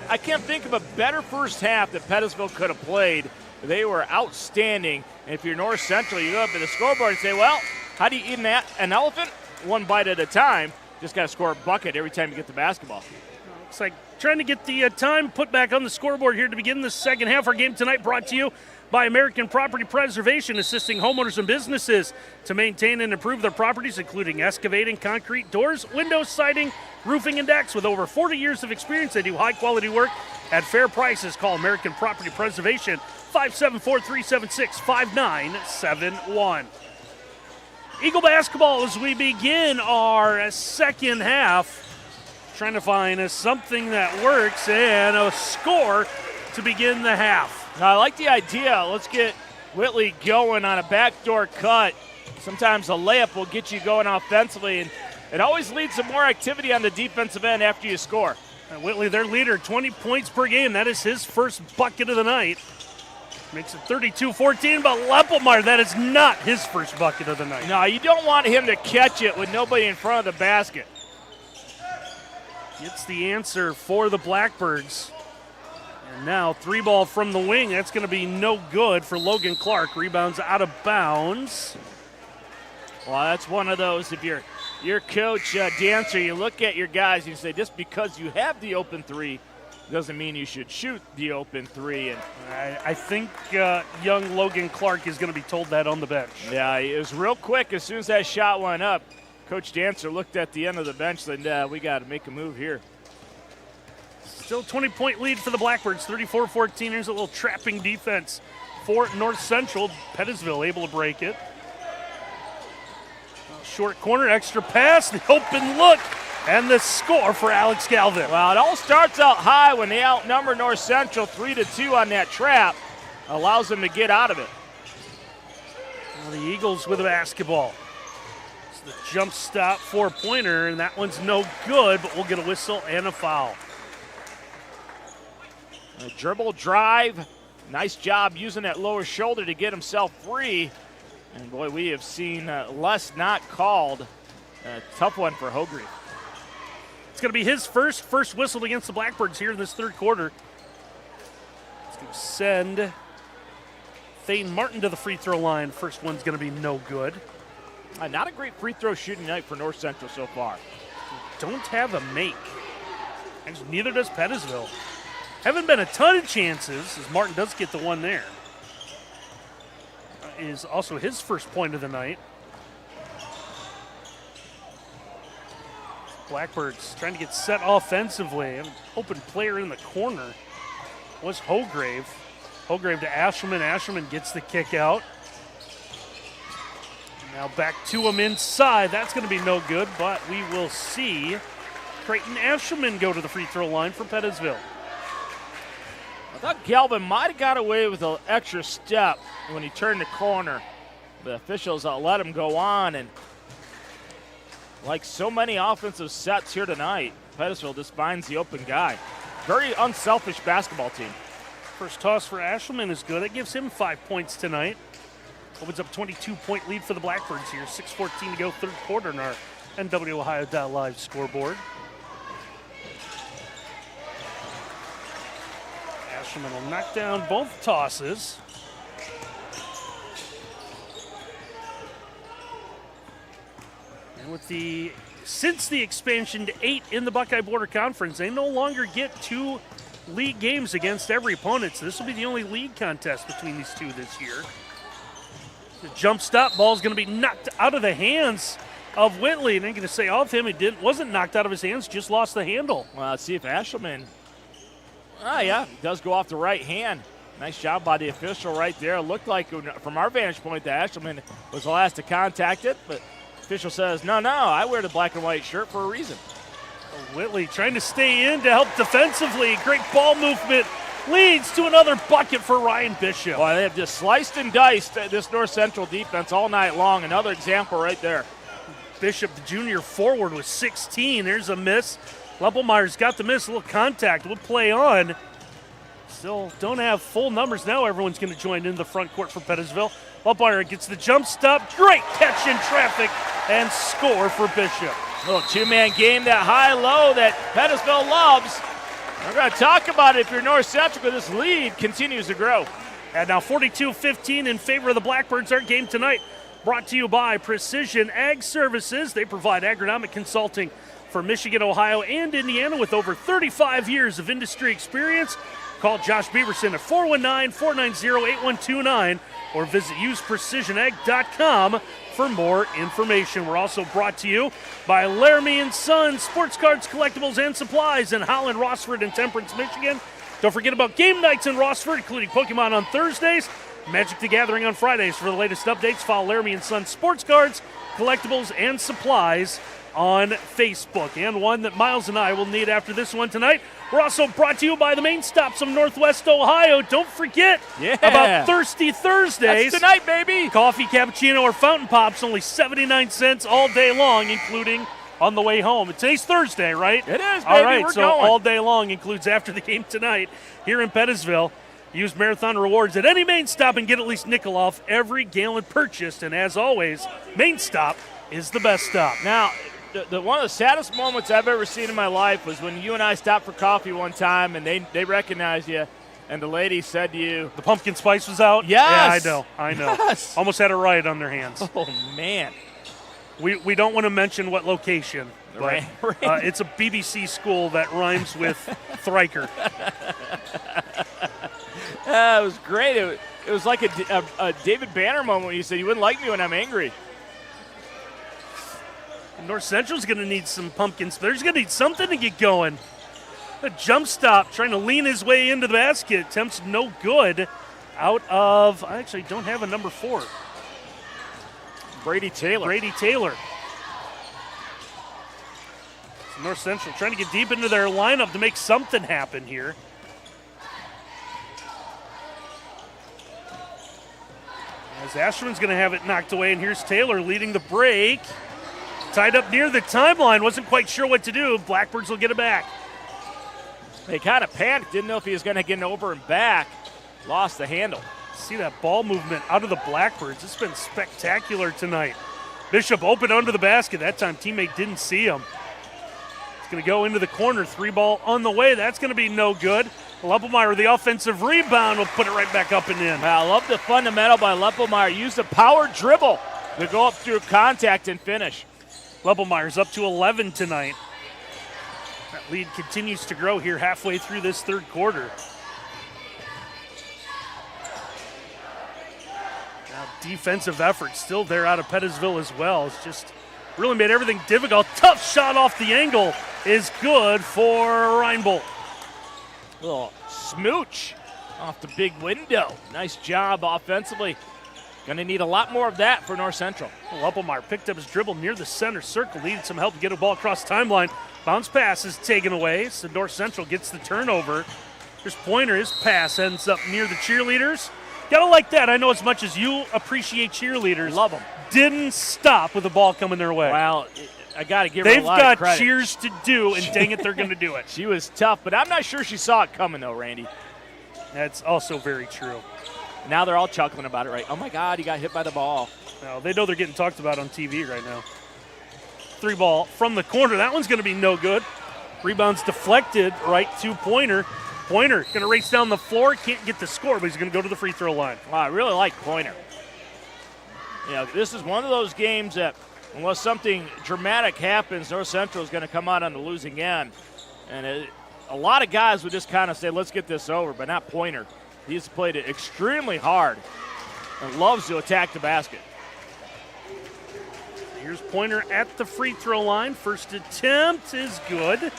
think of a better first half that Pettisville could have played. They were outstanding. And if you're North Central, you go up to the scoreboard and say, well, how do you eat an elephant? One bite at a time. Just got to score a bucket every time you get the basketball. Looks like trying to get the time put back on the scoreboard here to begin the second half. Our game tonight brought to you by American Property Preservation, assisting homeowners and businesses to maintain and improve their properties, including excavating, concrete, doors, windows, siding, roofing, and decks. With over 40 years of experience, they do high-quality work at fair prices. Call American Property Preservation, 574-376-5971. Eagle basketball as we begin our second half. Trying to find something that works and a score to begin the half. Now, I like the idea. Let's get Whitley going on a backdoor cut. Sometimes a layup will get you going offensively, and it always leads to more activity on the defensive end after you score. And Whitley, their leader, 20 points per game. That is his first bucket of the night. Makes it 32-14, but Leppelmeyer, that is not his first bucket of the night. No, you don't want him to catch it with nobody in front of the basket. Gets the answer for the Blackbirds. And now 3-ball from the wing. That's going to be no good for Logan Clark. Rebounds out of bounds. Well, that's one of those. If you're coach, Dancer, you look at your guys and you say, just because you have the open three doesn't mean you should shoot the open three. And I think young Logan Clark is going to be told that on the bench. Yeah, it was real quick. As soon as that shot went up, Coach Dancer looked at the end of the bench and said, we got to make a move here. Still 20-point lead for the Blackbirds, 34-14. Here's a little trapping defense for North Central. Pettisville able to break it. Short corner, extra pass, the open look, and the score for Alex Galvin. Well, it all starts out high when they outnumber North Central 3-2 on that trap. Allows them to get out of it. Well, the Eagles with the basketball. It's the jump stop four-pointer, and that one's no good, but we'll get a whistle and a foul. A dribble drive. Nice job using that lower shoulder to get himself free. And, boy, we have seen less not called. A tough one for Hogreve. It's going to be his first whistle against the Blackbirds here in this third quarter. It's going to send Thane Martin to the free throw line. First one's going to be no good. Not a great free throw shooting night for North Central so far. Don't have a make. Actually, neither does Pettisville. Haven't been a ton of chances, as Martin does get the one there. Is also his first point of the night. Blackbirds trying to get set offensively. An open player in the corner was Hograve. Hograve to Ashelman. Ashelman gets the kick out. Now back to him inside. That's going to be no good, but we will see Creighton Ashelman go to the free throw line for Pettisville. I thought Galvin might have got away with an extra step when he turned the corner. The officials let him go on, and like so many offensive sets here tonight, Pettisville just finds the open guy. Very unselfish basketball team. First toss for Ashelman is good. That gives him 5 points tonight. Opens up 22-point lead for the Blackbirds here. 6:14 to go, third quarter in our NWOhio.live scoreboard. Ashelman will knock down both tosses. And since the expansion to 8 in the Buckeye Border Conference, they no longer get 2 league games against every opponent. So this will be the only league contest between these two this year. The jump stop ball is going to be knocked out of the hands of Whitley. And I'm going to say of him, wasn't knocked out of his hands, just lost the handle. Well, let's see if Ashelman Oh, yeah, it does go off the right hand. Nice job by the official right there. It looked like, from our vantage point, that Ashelman was the last to contact it, but official says, no, I wear the black and white shirt for a reason. Whitley trying to stay in to help defensively. Great ball movement leads to another bucket for Ryan Bishop. Boy, they have just sliced and diced this North Central defense all night long. Another example right there. Bishop, the junior forward, with 16. There's a miss. Leppelmeyer's got the miss. A little contact. We'll play on. Still don't have full numbers now. Everyone's going to join in the front court for Pettisville. Leppelmeyer gets the jump stop. Great catch in traffic and score for Bishop. Little two-man game, that high-low that Pettisville loves. We're going to talk about it if you're North Central, because this lead continues to grow. And now 42-15 in favor of the Blackbirds. Our game tonight brought to you by Precision Ag Services. They provide agronomic consulting for Michigan, Ohio, and Indiana with over 35 years of industry experience. Call Josh Bieberson at 419-490-8129 or visit useprecisionag.com for more information. We're also brought to you by Laramie & Sons, sports cards, collectibles, and supplies in Holland, Rossford, and Temperance, Michigan. Don't forget about game nights in Rossford, including Pokemon on Thursdays, Magic the Gathering on Fridays. For the latest updates, follow Laramie & Sons sports cards, collectibles, and supplies on Facebook. And one that Miles and I will need after this one tonight. We're also brought to you by the main stops of Northwest Ohio. Don't forget about Thirsty Thursdays. That's tonight, baby. Coffee, cappuccino, or fountain pops, only 79 cents all day long, including on the way home. Today's Thursday, right? It is, baby. All right, We're so going. all day long includes after the game tonight here in Pettisville. Use Marathon Rewards at any main stop and get at least nickel off every gallon purchased. And as always, main stop is the best stop. Now, one of the saddest moments I've ever seen in my life was when you and I stopped for coffee one time and they recognized you, and the lady said to you, the pumpkin spice was out? Yes. Yeah, I know. Yes. Almost had a riot on their hands. Oh, man. We don't want to mention what location, but it's a BBC school that rhymes with Thriker. It was great. It was like a David Banner moment when you said, you wouldn't like me when I'm angry. North Central's going to need some pumpkins. They're going to need something to get going. A jump stop, trying to lean his way into the basket. Attempts no good. Out of, I actually don't have a number 4. Brady Taylor. So North Central trying to get deep into their lineup to make something happen here. As Asherman's going to have it knocked away, and here's Taylor leading the break. Tied up near the timeline, wasn't quite sure what to do. Blackbirds will get it back. They kind of panicked, didn't know if he was going to get over and back. Lost the handle. See that ball movement out of the Blackbirds. It's been spectacular tonight. Bishop open under the basket. That time teammate didn't see him. It's going to go into the corner. 3-ball on the way. That's going to be no good. Leppelmeyer, the offensive rebound, will put it right back up and in. I love the fundamental by Leppelmeyer. Use the power dribble to go up through contact and finish. Leppelmeyer's up to 11 tonight. That lead continues to grow here halfway through this third quarter. Now defensive effort still there out of Pettisville as well. It's just really made everything difficult. Tough shot off the angle is good for Reinbold. Little smooch off the big window. Nice job offensively. Going to need a lot more of that for North Central. Leppelmeyer picked up his dribble near the center circle, needed some help to get a ball across timeline. Bounce pass is taken away, so North Central gets the turnover. Here's Pointer, his pass ends up near the cheerleaders. Gotta like that. I know as much as you appreciate cheerleaders. Love them. Didn't stop with the ball coming their way. Well, I got to give her a lot of credit. They've got cheers to do, and dang it, they're going to do it. She was tough, but I'm not sure she saw it coming, though, Randy. That's also very true. Now they're all chuckling about it, right? Oh, my God, he got hit by the ball. No, they know they're getting talked about on TV right now. 3-ball from the corner. That one's going to be no good. Rebound's deflected right to Pointer. Pointer going to race down the floor. Can't get the score, but he's going to go to the free throw line. Wow, I really like Pointer. You know, this is one of those games that unless something dramatic happens, North Central is going to come out on the losing end. And a lot of guys would just kind of say, let's get this over, but not Pointer. He's played it extremely hard and loves to attack the basket. Here's Pointer at the free throw line. First attempt is good.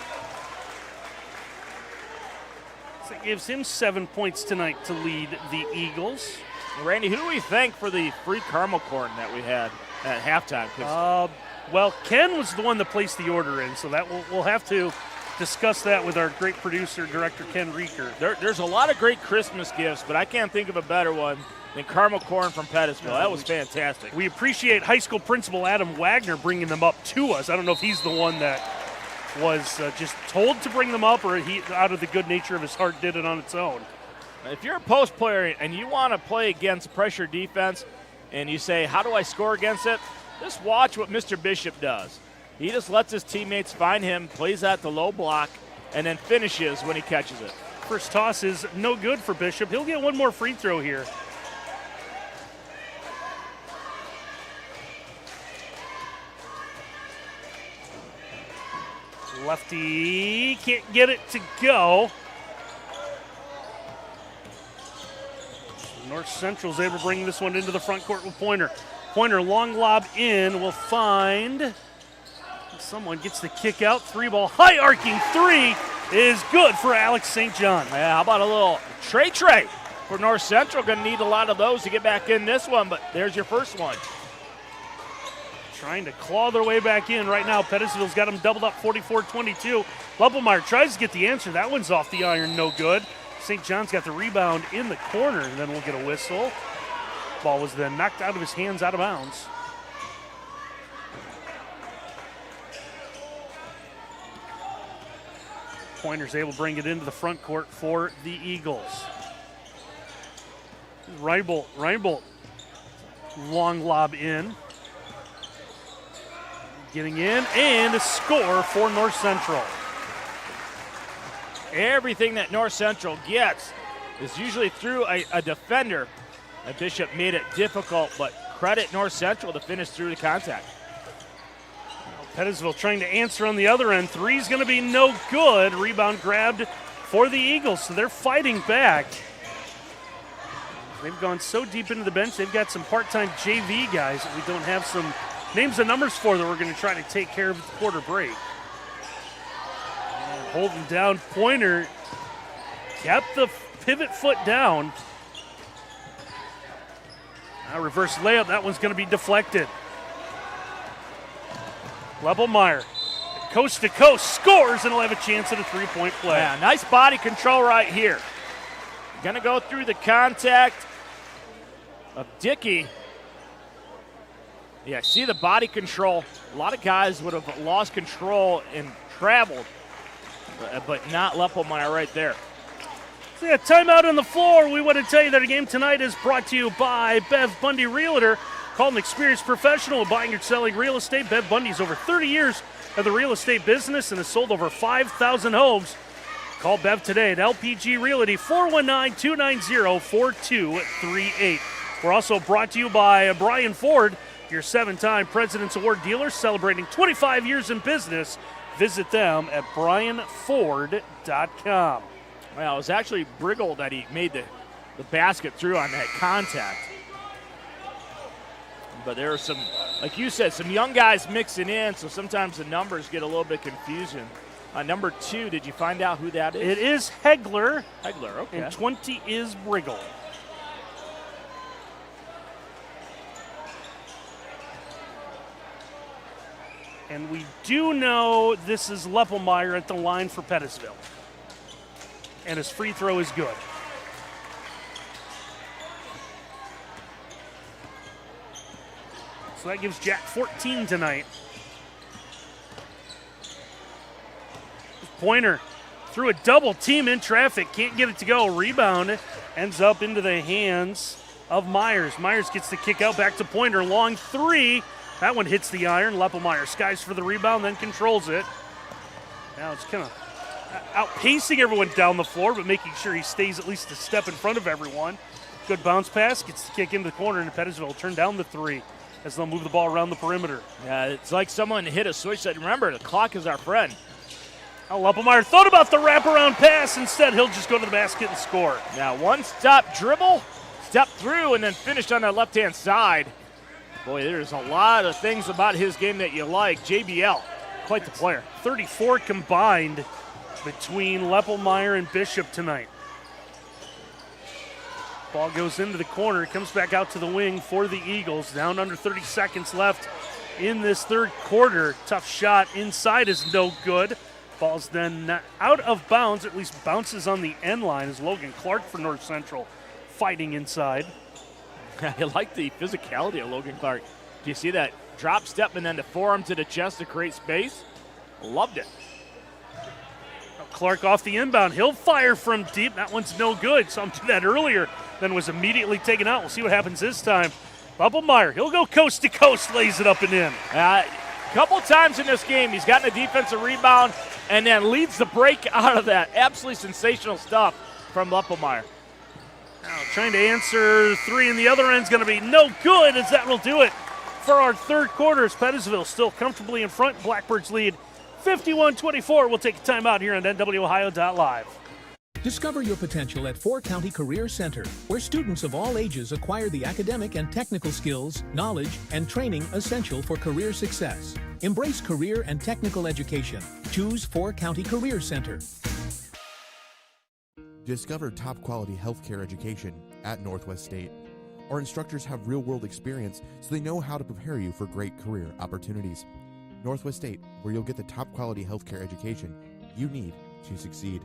gives him 7 points tonight to lead the Eagles. Randy, who do we thank for the free caramel corn that we had at halftime? Well, Ken was the one that placed the order in, so that we'll have to discuss that with our great producer, director Ken Reeker. There's a lot of great Christmas gifts, but I can't think of a better one than caramel corn from Pettisville. That was fantastic. We appreciate high school principal Adam Wagner bringing them up to us. I don't know if he's the one that was just told to bring them up, or he, out of the good nature of his heart, did it on its own. If you're a post player and you want to play against pressure defense and you say, how do I score against it? Just watch what Mr. Bishop does. He just lets his teammates find him, plays at the low block, and then finishes when he catches it. First toss is no good for Bishop. He'll get one more free throw here. Lefty can't get it to go. North Central's able to bring this one into the front court with Pointer. Pointer, long lob in, will find someone, gets the kick out. 3-ball, high arcing three is good for Alex St. John. Yeah, how about a little tray for North Central? Going to need a lot of those to get back in this one, but there's your first one. Trying to claw their way back in right now. Pettisville's got them doubled up 44-22. Leppelmeyer tries to get the answer. That one's off the iron, no good. St. John's got the rebound in the corner, and then we'll get a whistle. Ball was then knocked out of his hands, out of bounds. Pointer's able to bring it into the front court for the Eagles. Reinbold, long lob in. Getting in, and a score for North Central. Everything that North Central gets is usually through a defender. And Bishop made it difficult, but credit North Central to finish through the contact. Pettisville trying to answer on the other end. Three's going to be no good. Rebound grabbed for the Eagles, so they're fighting back. They've gone so deep into the bench. They've got some part-time JV guys that we don't have some names and numbers for that we're going to try to take care of at the quarter break. And holding down Pointer. Kept the pivot foot down. Now reverse layup. That one's going to be deflected. Leppelmeyer, coast to coast, scores, and will have a chance at a three-point play. Yeah, nice body control right here. Going to go through the contact of Dickey. Yeah, see the body control. A lot of guys would have lost control and traveled, but not Leppelmeyer right there. So yeah, timeout on the floor. We want to tell you that our game tonight is brought to you by Bev Bundy Realtor. Call an experienced professional in buying or selling real estate. Bev Bundy's over 30 years of the real estate business and has sold over 5,000 homes. Call Bev today at LPG Realty, 419-290-4238. We're also brought to you by Brian Ford, your 7-time President's Award dealer, celebrating 25 years in business. Visit them at brianford.com. Well, it was actually Briggle that he made the basket through on that contact. But there are some, like you said, some young guys mixing in, so sometimes the numbers get a little bit confusing. Number 2, did you find out who that is? It is Hegler. Hegler, okay. And 20 is Briggle. And we do know this is Leppelmeyer at the line for Pettisville. And his free throw is good. So that gives Jack 14 tonight. Pointer through a double team in traffic. Can't get it to go. Rebound ends up into the hands of Myers. Myers gets the kick out back to Pointer. Long three. That one hits the iron. Leppelmeyer skies for the rebound, then controls it. Now it's kind of outpacing everyone down the floor, but making sure he stays at least a step in front of everyone. Good bounce pass. Gets the kick into the corner, and Pettisville will turn down the three as they'll move the ball around the perimeter. Yeah, it's like someone hit a switch that, remember, the clock is our friend. Now Leppelmeyer thought about the wraparound pass. Instead, he'll just go to the basket and score. Now one-stop dribble, step through, and then finished on that left-hand side. Boy, there's a lot of things about his game that you like. JBL, quite the player. 34 combined between Leppelmeyer and Bishop tonight. Ball goes into the corner, comes back out to the wing for the Eagles. Down under 30 seconds left in this third quarter. Tough shot inside is no good. Ball's then out of bounds, at least bounces on the end line as Logan Clark for North Central fighting inside. I like the physicality of Logan Clark. Do you see that drop step and then the forearm to the chest to create space? Loved it. Clark off the inbound. He'll fire from deep. That one's no good. Saw him do that earlier, then was immediately taken out. We'll see what happens this time. Bubblemeyer, he'll go coast to coast, lays it up and in. Couple times in this game, he's gotten a defensive rebound and then leads the break out of that. Absolutely sensational stuff from Bubblemeyer. Now trying to answer three in the other end is going to be no good, as that will do it for our third quarter. As Pettisville still comfortably in front. Blackbirds lead 51-24. We'll take a timeout here on NWOhio.live. Discover your potential at Four County Career Center, where students of all ages acquire the academic and technical skills, knowledge, and training essential for career success. Embrace career and technical education. Choose Four County Career Center. Discover top quality healthcare education at Northwest State. Our instructors have real-world experience, so they know how to prepare you for great career opportunities. Northwest State, where you'll get the top quality healthcare education you need to succeed.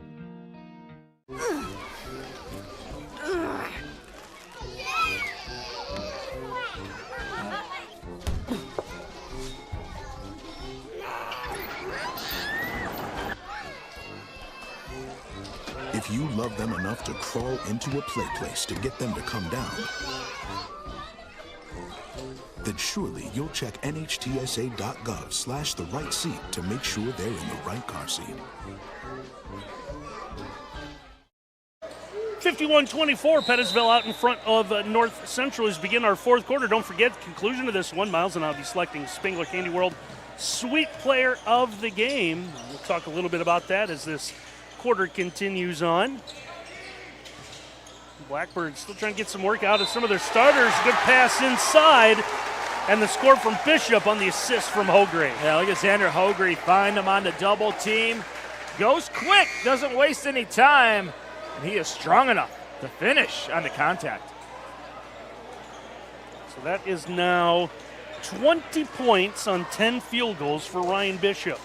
If you love them enough to crawl into a play place to get them to come down, then surely you'll check nhtsa.gov/the right seat to make sure they're in the right car seat. 51-24, Pettisville out in front of North Central as we begin our fourth quarter. Don't forget, conclusion of this one, Miles and I'll be selecting Spangler Candy World Sweet Player of the Game. We'll talk a little bit about that as this quarter continues on. Blackbirds still trying to get some work out of some of their starters. Good pass inside, and the score from Bishop on the assist from Hograve. Yeah, look at Xander Hograve, find him on the double team. Goes quick, doesn't waste any time, and he is strong enough to finish on the contact. So that is now 20 points on 10 field goals for Ryan Bishop.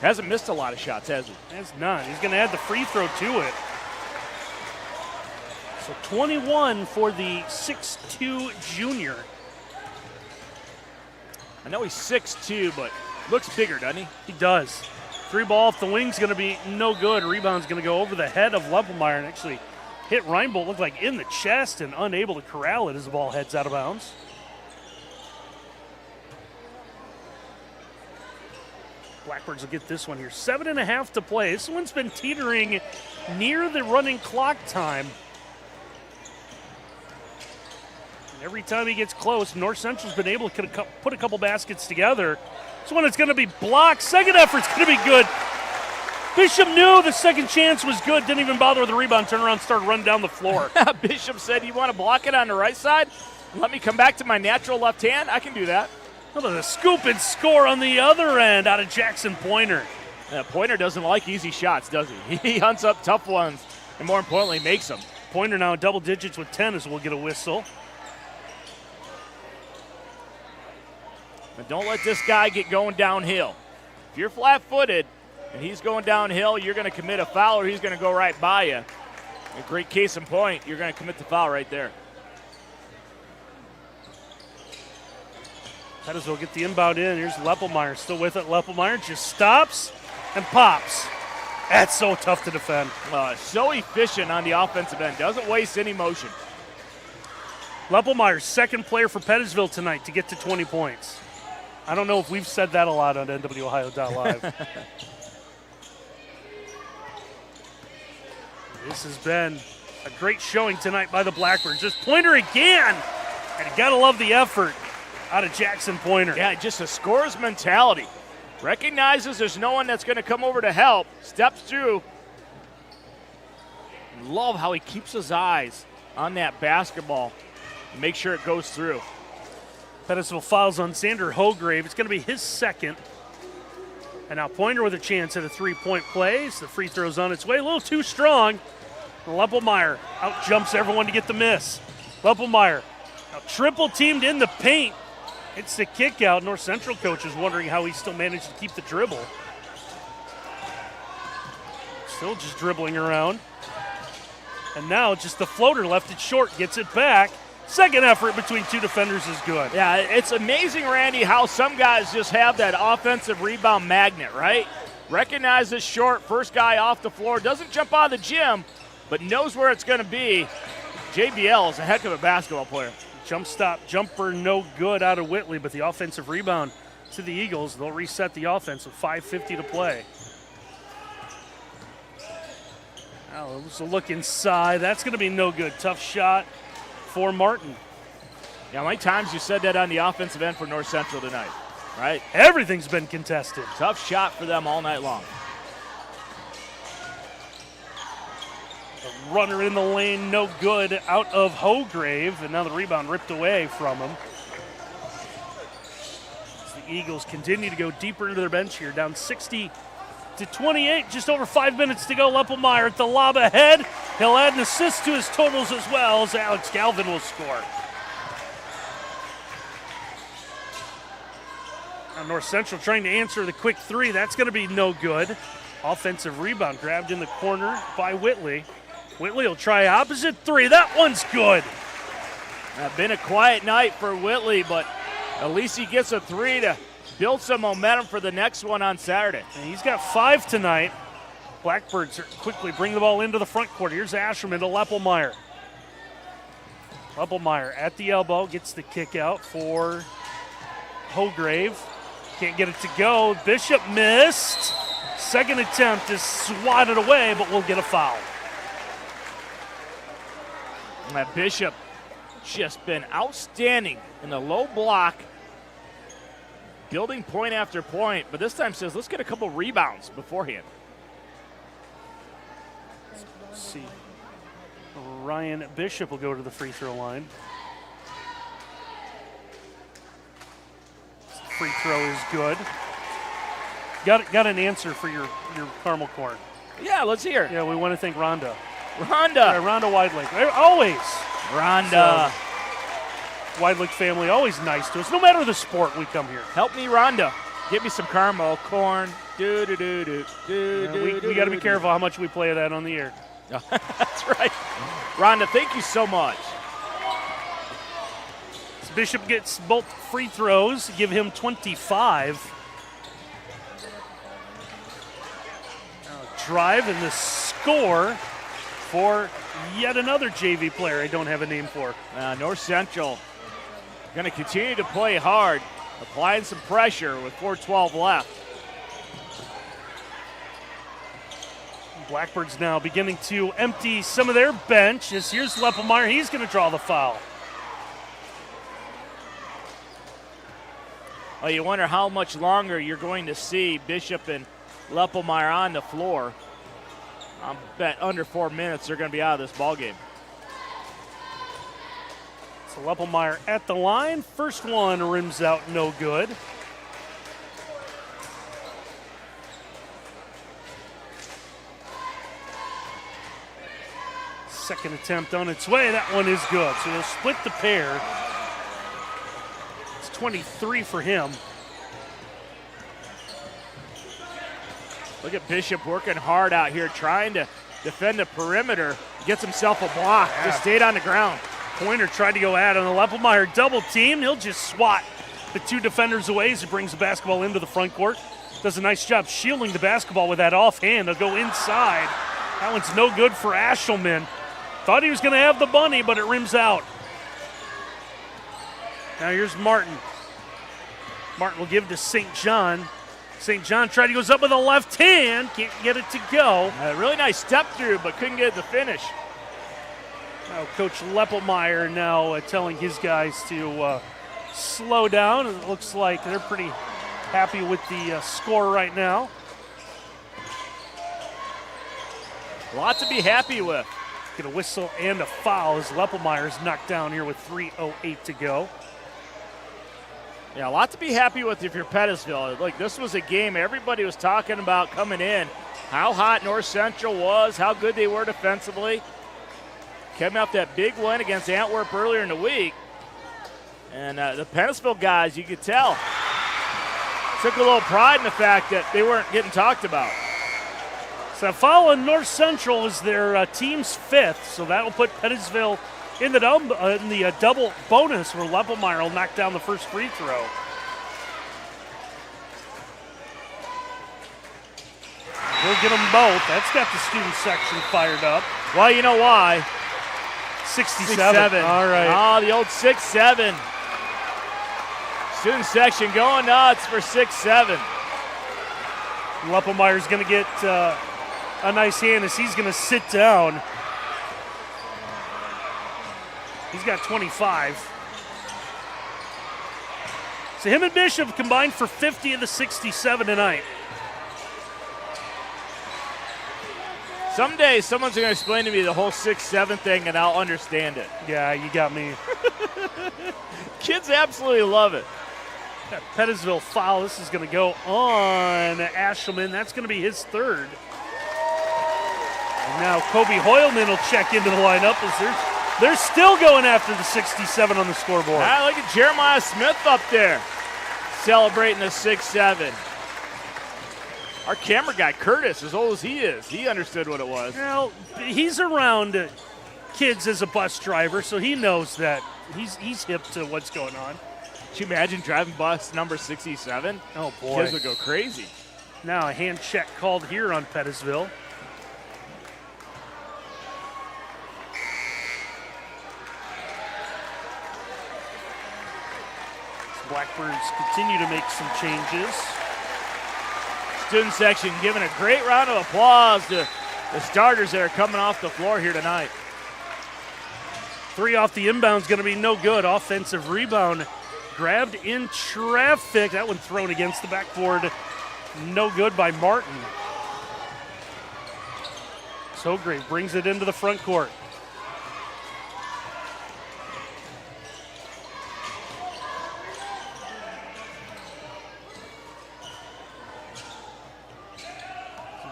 Hasn't missed a lot of shots, has he? Has not. He's going to add the free throw to it. So 21 for the 6'2 junior. I know he's 6'2", but looks bigger, doesn't he? He does. Three ball off the wing's going to be no good. Rebound's going to go over the head of Leppelmeyer and actually hit Reinbold, looked like in the chest, and unable to corral it as the ball heads out of bounds. Blackbirds will get this one here. 7.5 to play. This one's been teetering near the running clock time. And every time he gets close, North Central's been able to put a couple baskets together. This one is going to be blocked. Second effort's going to be good. Bishop knew the second chance was good. Didn't even bother with the rebound. Turn around, start running down the floor. Bishop said, "You want to block it on the right side? Let me come back to my natural left hand. I can do that." How about a scoop and score on the other end out of Jackson Pointer? Yeah, Pointer doesn't like easy shots, does he? He hunts up tough ones and, more importantly, makes them. Pointer now double digits with 10 as we'll get a whistle. But don't let this guy get going downhill. If you're flat-footed and he's going downhill, you're going to commit a foul or he's going to go right by you. A great case in point, you're going to commit the foul right there. Pettisville get the inbound in. Here's Leppelmeyer still with it. Leppelmeyer just stops and pops. That's so tough to defend. So efficient on the offensive end. Doesn't waste any motion. Leppelmeyer's second player for Pettisville tonight to get to 20 points. I don't know if we've said that a lot on NWOhio.live. This has been a great showing tonight by the Blackbirds. Just Pointer again. And you got to love the effort out of Jackson Pointer. Yeah, just a scorer's mentality. Recognizes there's no one that's going to come over to help. Steps through. Love how he keeps his eyes on that basketball and make sure it goes through. Pettisville fouls on Xander Hograve. It's going to be his second. And now Pointer with a chance at a three-point play. So the free throw's on its way. A little too strong. Leppelmeyer out jumps everyone to get the miss. Leppelmeyer triple teamed in the paint. It's the kick out. North Central coach is wondering how he still managed to keep the dribble. Still just dribbling around. And now just the floater left it short, gets it back. Second effort between two defenders is good. Yeah, it's amazing, Randy, how some guys just have that offensive rebound magnet, right? Recognizes short, first guy off the floor, doesn't jump out of the gym, but knows where it's going to be. JBL is a heck of a basketball player. Jump stop, jumper, no good out of Whitley, but the offensive rebound to the Eagles. They'll reset the offense with 5:50 to play. Now, it was a look inside. That's going to be no good. Tough shot for Martin. Yeah, how many times you said that on the offensive end for North Central tonight, right? Everything's been contested. Tough shot for them all night long. A runner in the lane, no good, out of Hograve, and now the rebound ripped away from him. As the Eagles continue to go deeper into their bench here, down 60-28, just over 5 minutes to go. Leppelmeyer at the lob ahead. He'll add an assist to his totals as well as Alex Galvin will score. Now North Central trying to answer the quick three. That's going to be no good. Offensive rebound grabbed in the corner by Whitley. Whitley will try opposite three. That one's good. Been a quiet night for Whitley, but at least he gets a three to build some momentum for the next one on Saturday. And he's got 5 tonight. Blackbirds quickly bring the ball into the front court. Here's Asherman to Leppelmeyer. Leppelmeyer at the elbow gets the kick out for Hograve. Can't get it to go. Bishop missed. Second attempt is swatted away, but will get a foul. And that Bishop just been outstanding in the low block, building point after point, but this time says, let's get a couple rebounds beforehand. Let's see. Ryan Bishop will go to the free throw line. Free throw is good. Got an answer for your caramel corn. Yeah, let's hear. Yeah, we want to thank Rhonda. Rhonda. Yeah, Rhonda Widelake. Always. Rhonda. So, Widelake family, always nice to us. No matter the sport, we come here. Help me, Rhonda. Get me some caramel corn. We got to be careful how much we play that on the air. That's right. Rhonda, thank you so much. Bishop gets both free throws, give him 25. Now drive and the score for yet another JV player I don't have a name for. North Central going to continue to play hard, applying some pressure with 4:12 left. Blackbirds now beginning to empty some of their bench. As here's Leppelmeyer. He's going to draw the foul. Oh, you wonder how much longer you're going to see Bishop and Leppelmeyer on the floor. I bet under 4 minutes they're going to be out of this ballgame. So Leppelmeyer at the line. First one rims out, no good. Second attempt on its way. That one is good. So they'll split the pair. 23 for him. Look at Bishop working hard out here, trying to defend the perimeter. Gets himself a block. Yeah. Just stayed on the ground. Pointer tried to go at on the Leppelmeyer double team. He'll just swat the two defenders away as he brings the basketball into the front court. Does a nice job shielding the basketball with that offhand. They'll go inside. That one's no good for Ashelman. Thought he was going to have the bunny, but it rims out. Now here's Martin. Martin will give to St. John. St. John tried to goes up with a left hand. Can't get it to go. A really nice step through, but couldn't get it to finish. Now Coach Leppelmeyer now telling his guys to slow down. It looks like they're pretty happy with the score right now. A lot to be happy with. Get a whistle and a foul as Leppelmeyer's knocked down here with 3:08 to go. Yeah, a lot to be happy with if you're Pettisville. Like, this was a game everybody was talking about coming in. how hot North Central was, how good they were defensively. Coming off that big win against Antwerp earlier in the week. And the Pettisville guys, you could tell, took a little pride in the fact that they weren't getting talked about. So following North Central is their team's 5th, so that'll put Pettisville in the double bonus where Leppelmeyer will knock down the first free throw. We'll get them both. That's got the student section fired up. Well, you know why. 67. All right. Oh, the old 6-7. Student section going nuts for 6-7. Leppelmeyer's going to get a nice hand as he's going to sit down. He's got 25. So him and Bishop combined for 50 of the 67 tonight. Someday someone's going to explain to me the whole 6-7 thing and I'll understand it. Yeah, you got me. Kids absolutely love it. That Pettisville foul. This is going to go on Ashelman. That's going to be his 3rd. And now Kobe Hoyleman will check into the lineup as they're still going after the 67 on the scoreboard. Ah, look at Jeremiah Smith up there celebrating the 6-7. Our camera guy, Curtis, as old as he is, he understood what it was. Well, he's around kids as a bus driver, so he knows that he's hip to what's going on. Could you imagine driving bus number 67? Oh, boy. Kids would go crazy. Now a hand check called here on Pettisville. Blackbirds continue to make some changes. Student section giving a great round of applause to the starters that are coming off the floor here tonight. 3 off the inbound is going to be no good. Offensive rebound grabbed in traffic. That one thrown against the backboard. No good by Martin. Sograve brings it into the front court.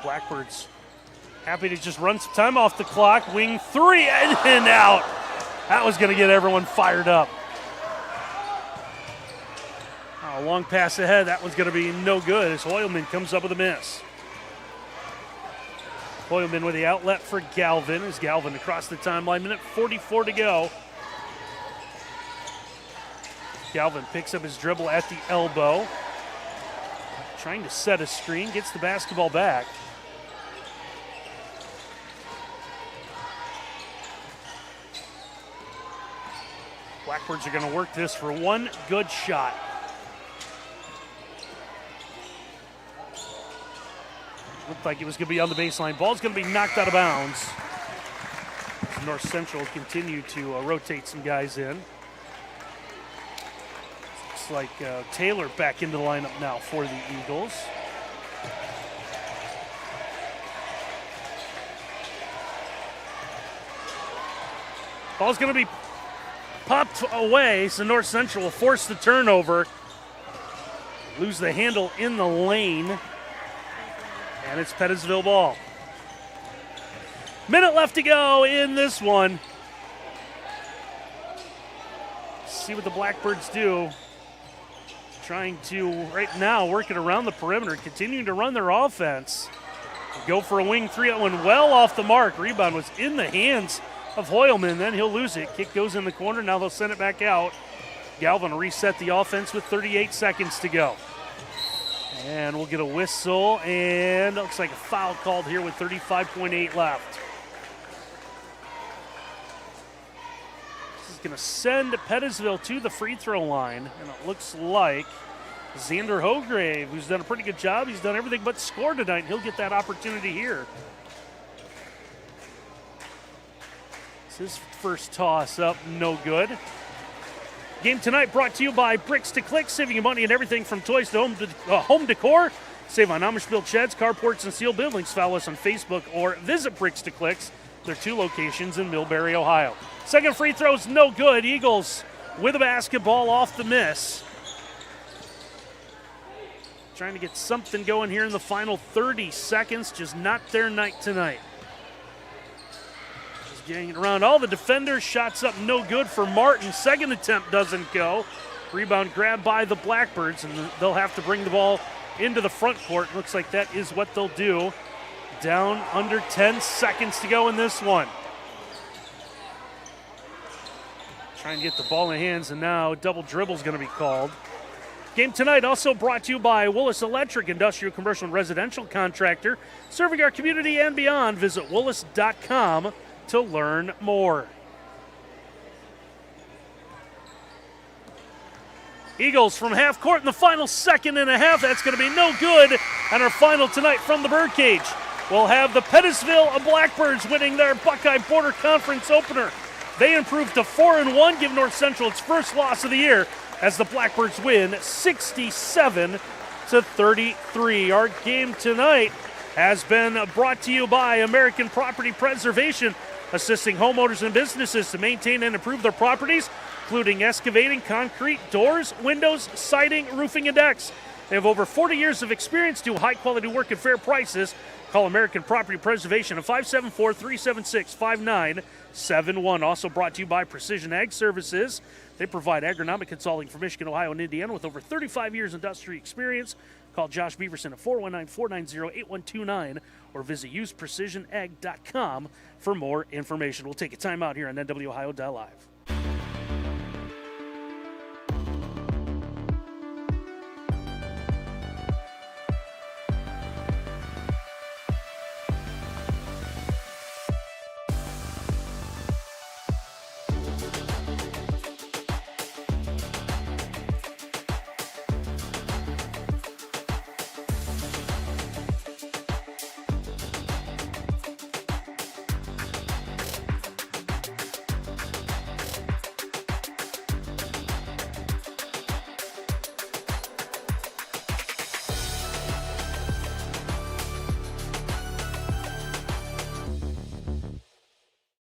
Blackbirds happy to just run some time off the clock. Wing 3 and out. That was going to get everyone fired up. A long pass ahead. That one's going to be no good as Hoyleman comes up with a miss. Hoyleman with the outlet for Galvin as Galvin across the timeline. Minute 44 to go. Galvin picks up his dribble at the elbow. Trying to set a screen. Gets the basketball back. Blackbirds are going to work this for one good shot. Looked like it was going to be on the baseline. Ball's going to be knocked out of bounds. North Central continue to rotate some guys in. Looks like Taylor back into the lineup now for the Eagles. Ball's going to be popped away, so North Central will force the turnover. Lose the handle in the lane. And it's Pettisville ball. Minute left to go in this one. See what the Blackbirds do. Trying to, right now, work it around the perimeter, continuing to run their offense. Go for a wing 3. That one well off the mark. Rebound was in the hands of Hoyleman, then he'll lose it. Kick goes in the corner. Now they'll send it back out. Galvin reset the offense with 38 seconds to go. And we'll get a whistle, and it looks like a foul called here with 35.8 left. This is going to send Pettisville to the free throw line, and it looks like Xander Hograve, who's done a pretty good job. He's done everything but score tonight. He'll get that opportunity here. His first toss up, no good. Game tonight brought to you by Bricks to Click, saving you money on everything from toys to home decor. Save on Amish-built sheds, carports, and steel buildings. Follow us on Facebook or visit Bricks to Clicks. There are 2 locations in Millbury, Ohio. Second free throw's no good. Eagles with a basketball off the miss. trying to get something going here in the final 30 seconds. Just not their night tonight. Just getting it around all the defenders. Shots up, no good for Martin. Second attempt doesn't go. Rebound grabbed by the Blackbirds, and they'll have to bring the ball into the front court. Looks like that is what they'll do. Down under 10 seconds to go in this one. Trying to get the ball in hands, and now double dribble is going to be called. Game tonight also brought to you by Willis Electric, industrial, commercial, and residential contractor. Serving our community and beyond. Visit willis.com to learn more. Eagles from half court in the final second and a half. That's going to be no good. And our final tonight from the Birdcage, we'll have the Pettisville Blackbirds winning their Buckeye Border Conference opener. They improved to 4-1, give North Central its first loss of the year as the Blackbirds win 67-33. Our game tonight has been brought to you by American Property Preservation, assisting homeowners and businesses to maintain and improve their properties, including excavating, concrete, doors, windows, siding, roofing, and decks. They have over 40 years of experience doing high-quality work at fair prices. Call American Property Preservation at 574-376-5971. Also brought to you by Precision Ag Services. They provide agronomic consulting for Michigan, Ohio, and Indiana with over 35 years industry experience. Call Josh Beaverson at 419-490-8129 or visit useprecisionag.com for more information. We'll take a time out here on NWOhio.live.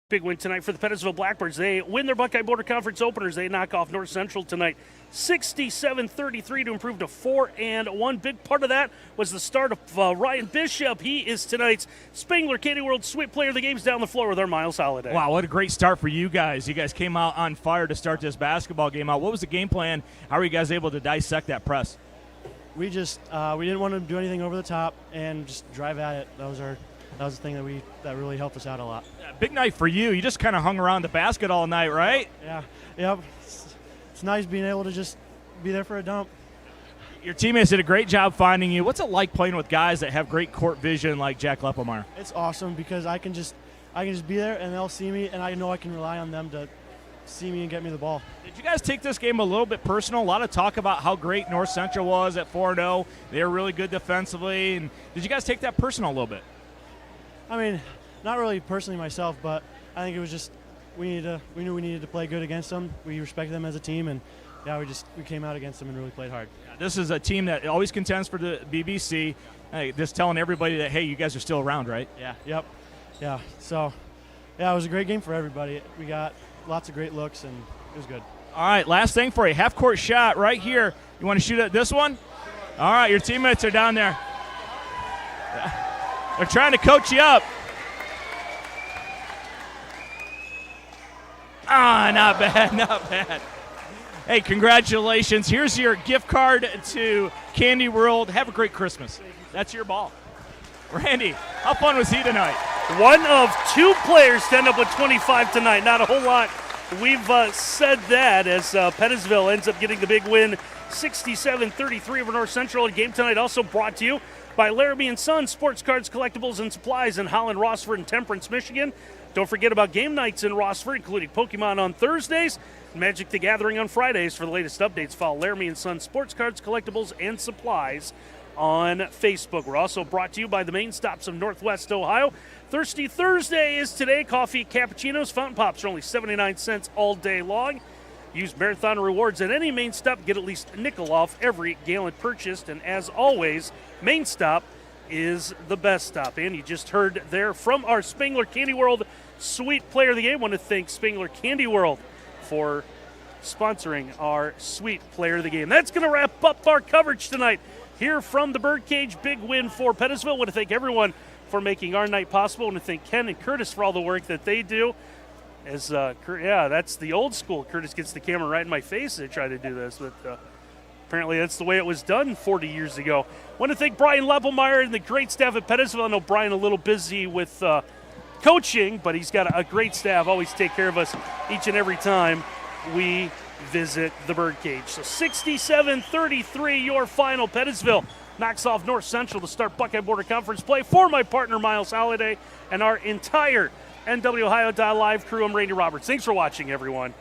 Big win tonight for the Pettisville Blackbirds. They win their Buckeye Border Conference openers. They knock off North Central tonight 67-33 to improve to 4-1. Big part of that was the start of Ryan Bishop. He is tonight's Spangler Candy World Sweet Player of the Games down the floor with our Miles Holiday. Wow, what a great start for you guys. You guys came out on fire to start this basketball game out. What was the game plan? How were you guys able to dissect that press? We just we didn't want to do anything over the top and just drive at it. That was the thing that really helped us out a lot. Big night for you. You just kind of hung around the basket all night, right? Yeah. Yep. It's nice being able to just be there for a dump. Your teammates did a great job finding you. What's it like playing with guys that have great court vision like Jack Lepelmeyer? It's awesome because I can just be there and they'll see me, and I know I can rely on them to see me and get me the ball. Did you guys take this game a little bit personal? A lot of talk about how great North Central was at 4-0. They were really good defensively. And did you guys take that personal a little bit? I mean, not really personally myself, but I think it was just we knew we needed to play good against them. We respected them as a team, and yeah, we came out against them and really played hard. Yeah, this is a team that always contends for the BBC. Hey, just telling everybody that, hey, you guys are still around, right? Yeah. Yep. Yeah. So, yeah, it was a great game for everybody. We got lots of great looks, and it was good. All right, last thing for you, half-court shot right here. You want to shoot at this one? All right, your teammates are down there. They're trying to coach you up. Not bad, not bad. Hey, congratulations. Here's your gift card to Candy World. Have a great Christmas. That's your ball. Randy, how fun was he tonight? One of two players to end up with 25 tonight. Not a whole lot. We've said that as Pettisville ends up getting the big win, 67-33 over North Central. Game tonight also brought to you by Laramie & Sons, sports cards, collectibles, and supplies in Holland, Rossford, and Temperance, Michigan. Don't forget about game nights in Rossford, including Pokemon on Thursdays, Magic the Gathering on Fridays. For the latest updates, follow Laramie & Sons, sports cards, collectibles, and supplies on Facebook. We're also brought to you by the main stops of Northwest Ohio. Thirsty Thursday is today. Coffee, cappuccinos, fountain pops are only 79 cents all day long. Use Marathon Rewards at any main stop. Get at least a nickel off every gallon purchased. And as always, main stop is the best stop. And you just heard there from our Spangler Candy World Sweet Player of the Game. I want to thank Spangler Candy World for sponsoring our Sweet Player of the Game. That's going to wrap up our coverage tonight here from the Birdcage. Big win for Pettisville. I want to thank everyone for making our night possible. I want to thank Ken and Curtis for all the work that they do. As that's the old school. Curtis gets the camera right in my face to try to do this, but apparently that's the way it was done 40 years ago. I want to thank Brian Levelmeyer and the great staff at Pettisville. I know Brian a little busy with coaching, but he's got a great staff. Always take care of us each and every time we visit the Birdcage. So 67-33, your final. Pettisville knocks off North Central to start Buckeye Border Conference play. For my partner, Miles Holliday, and our entire NW Ohio Live crew, I'm Randy Roberts. Thanks for watching, everyone.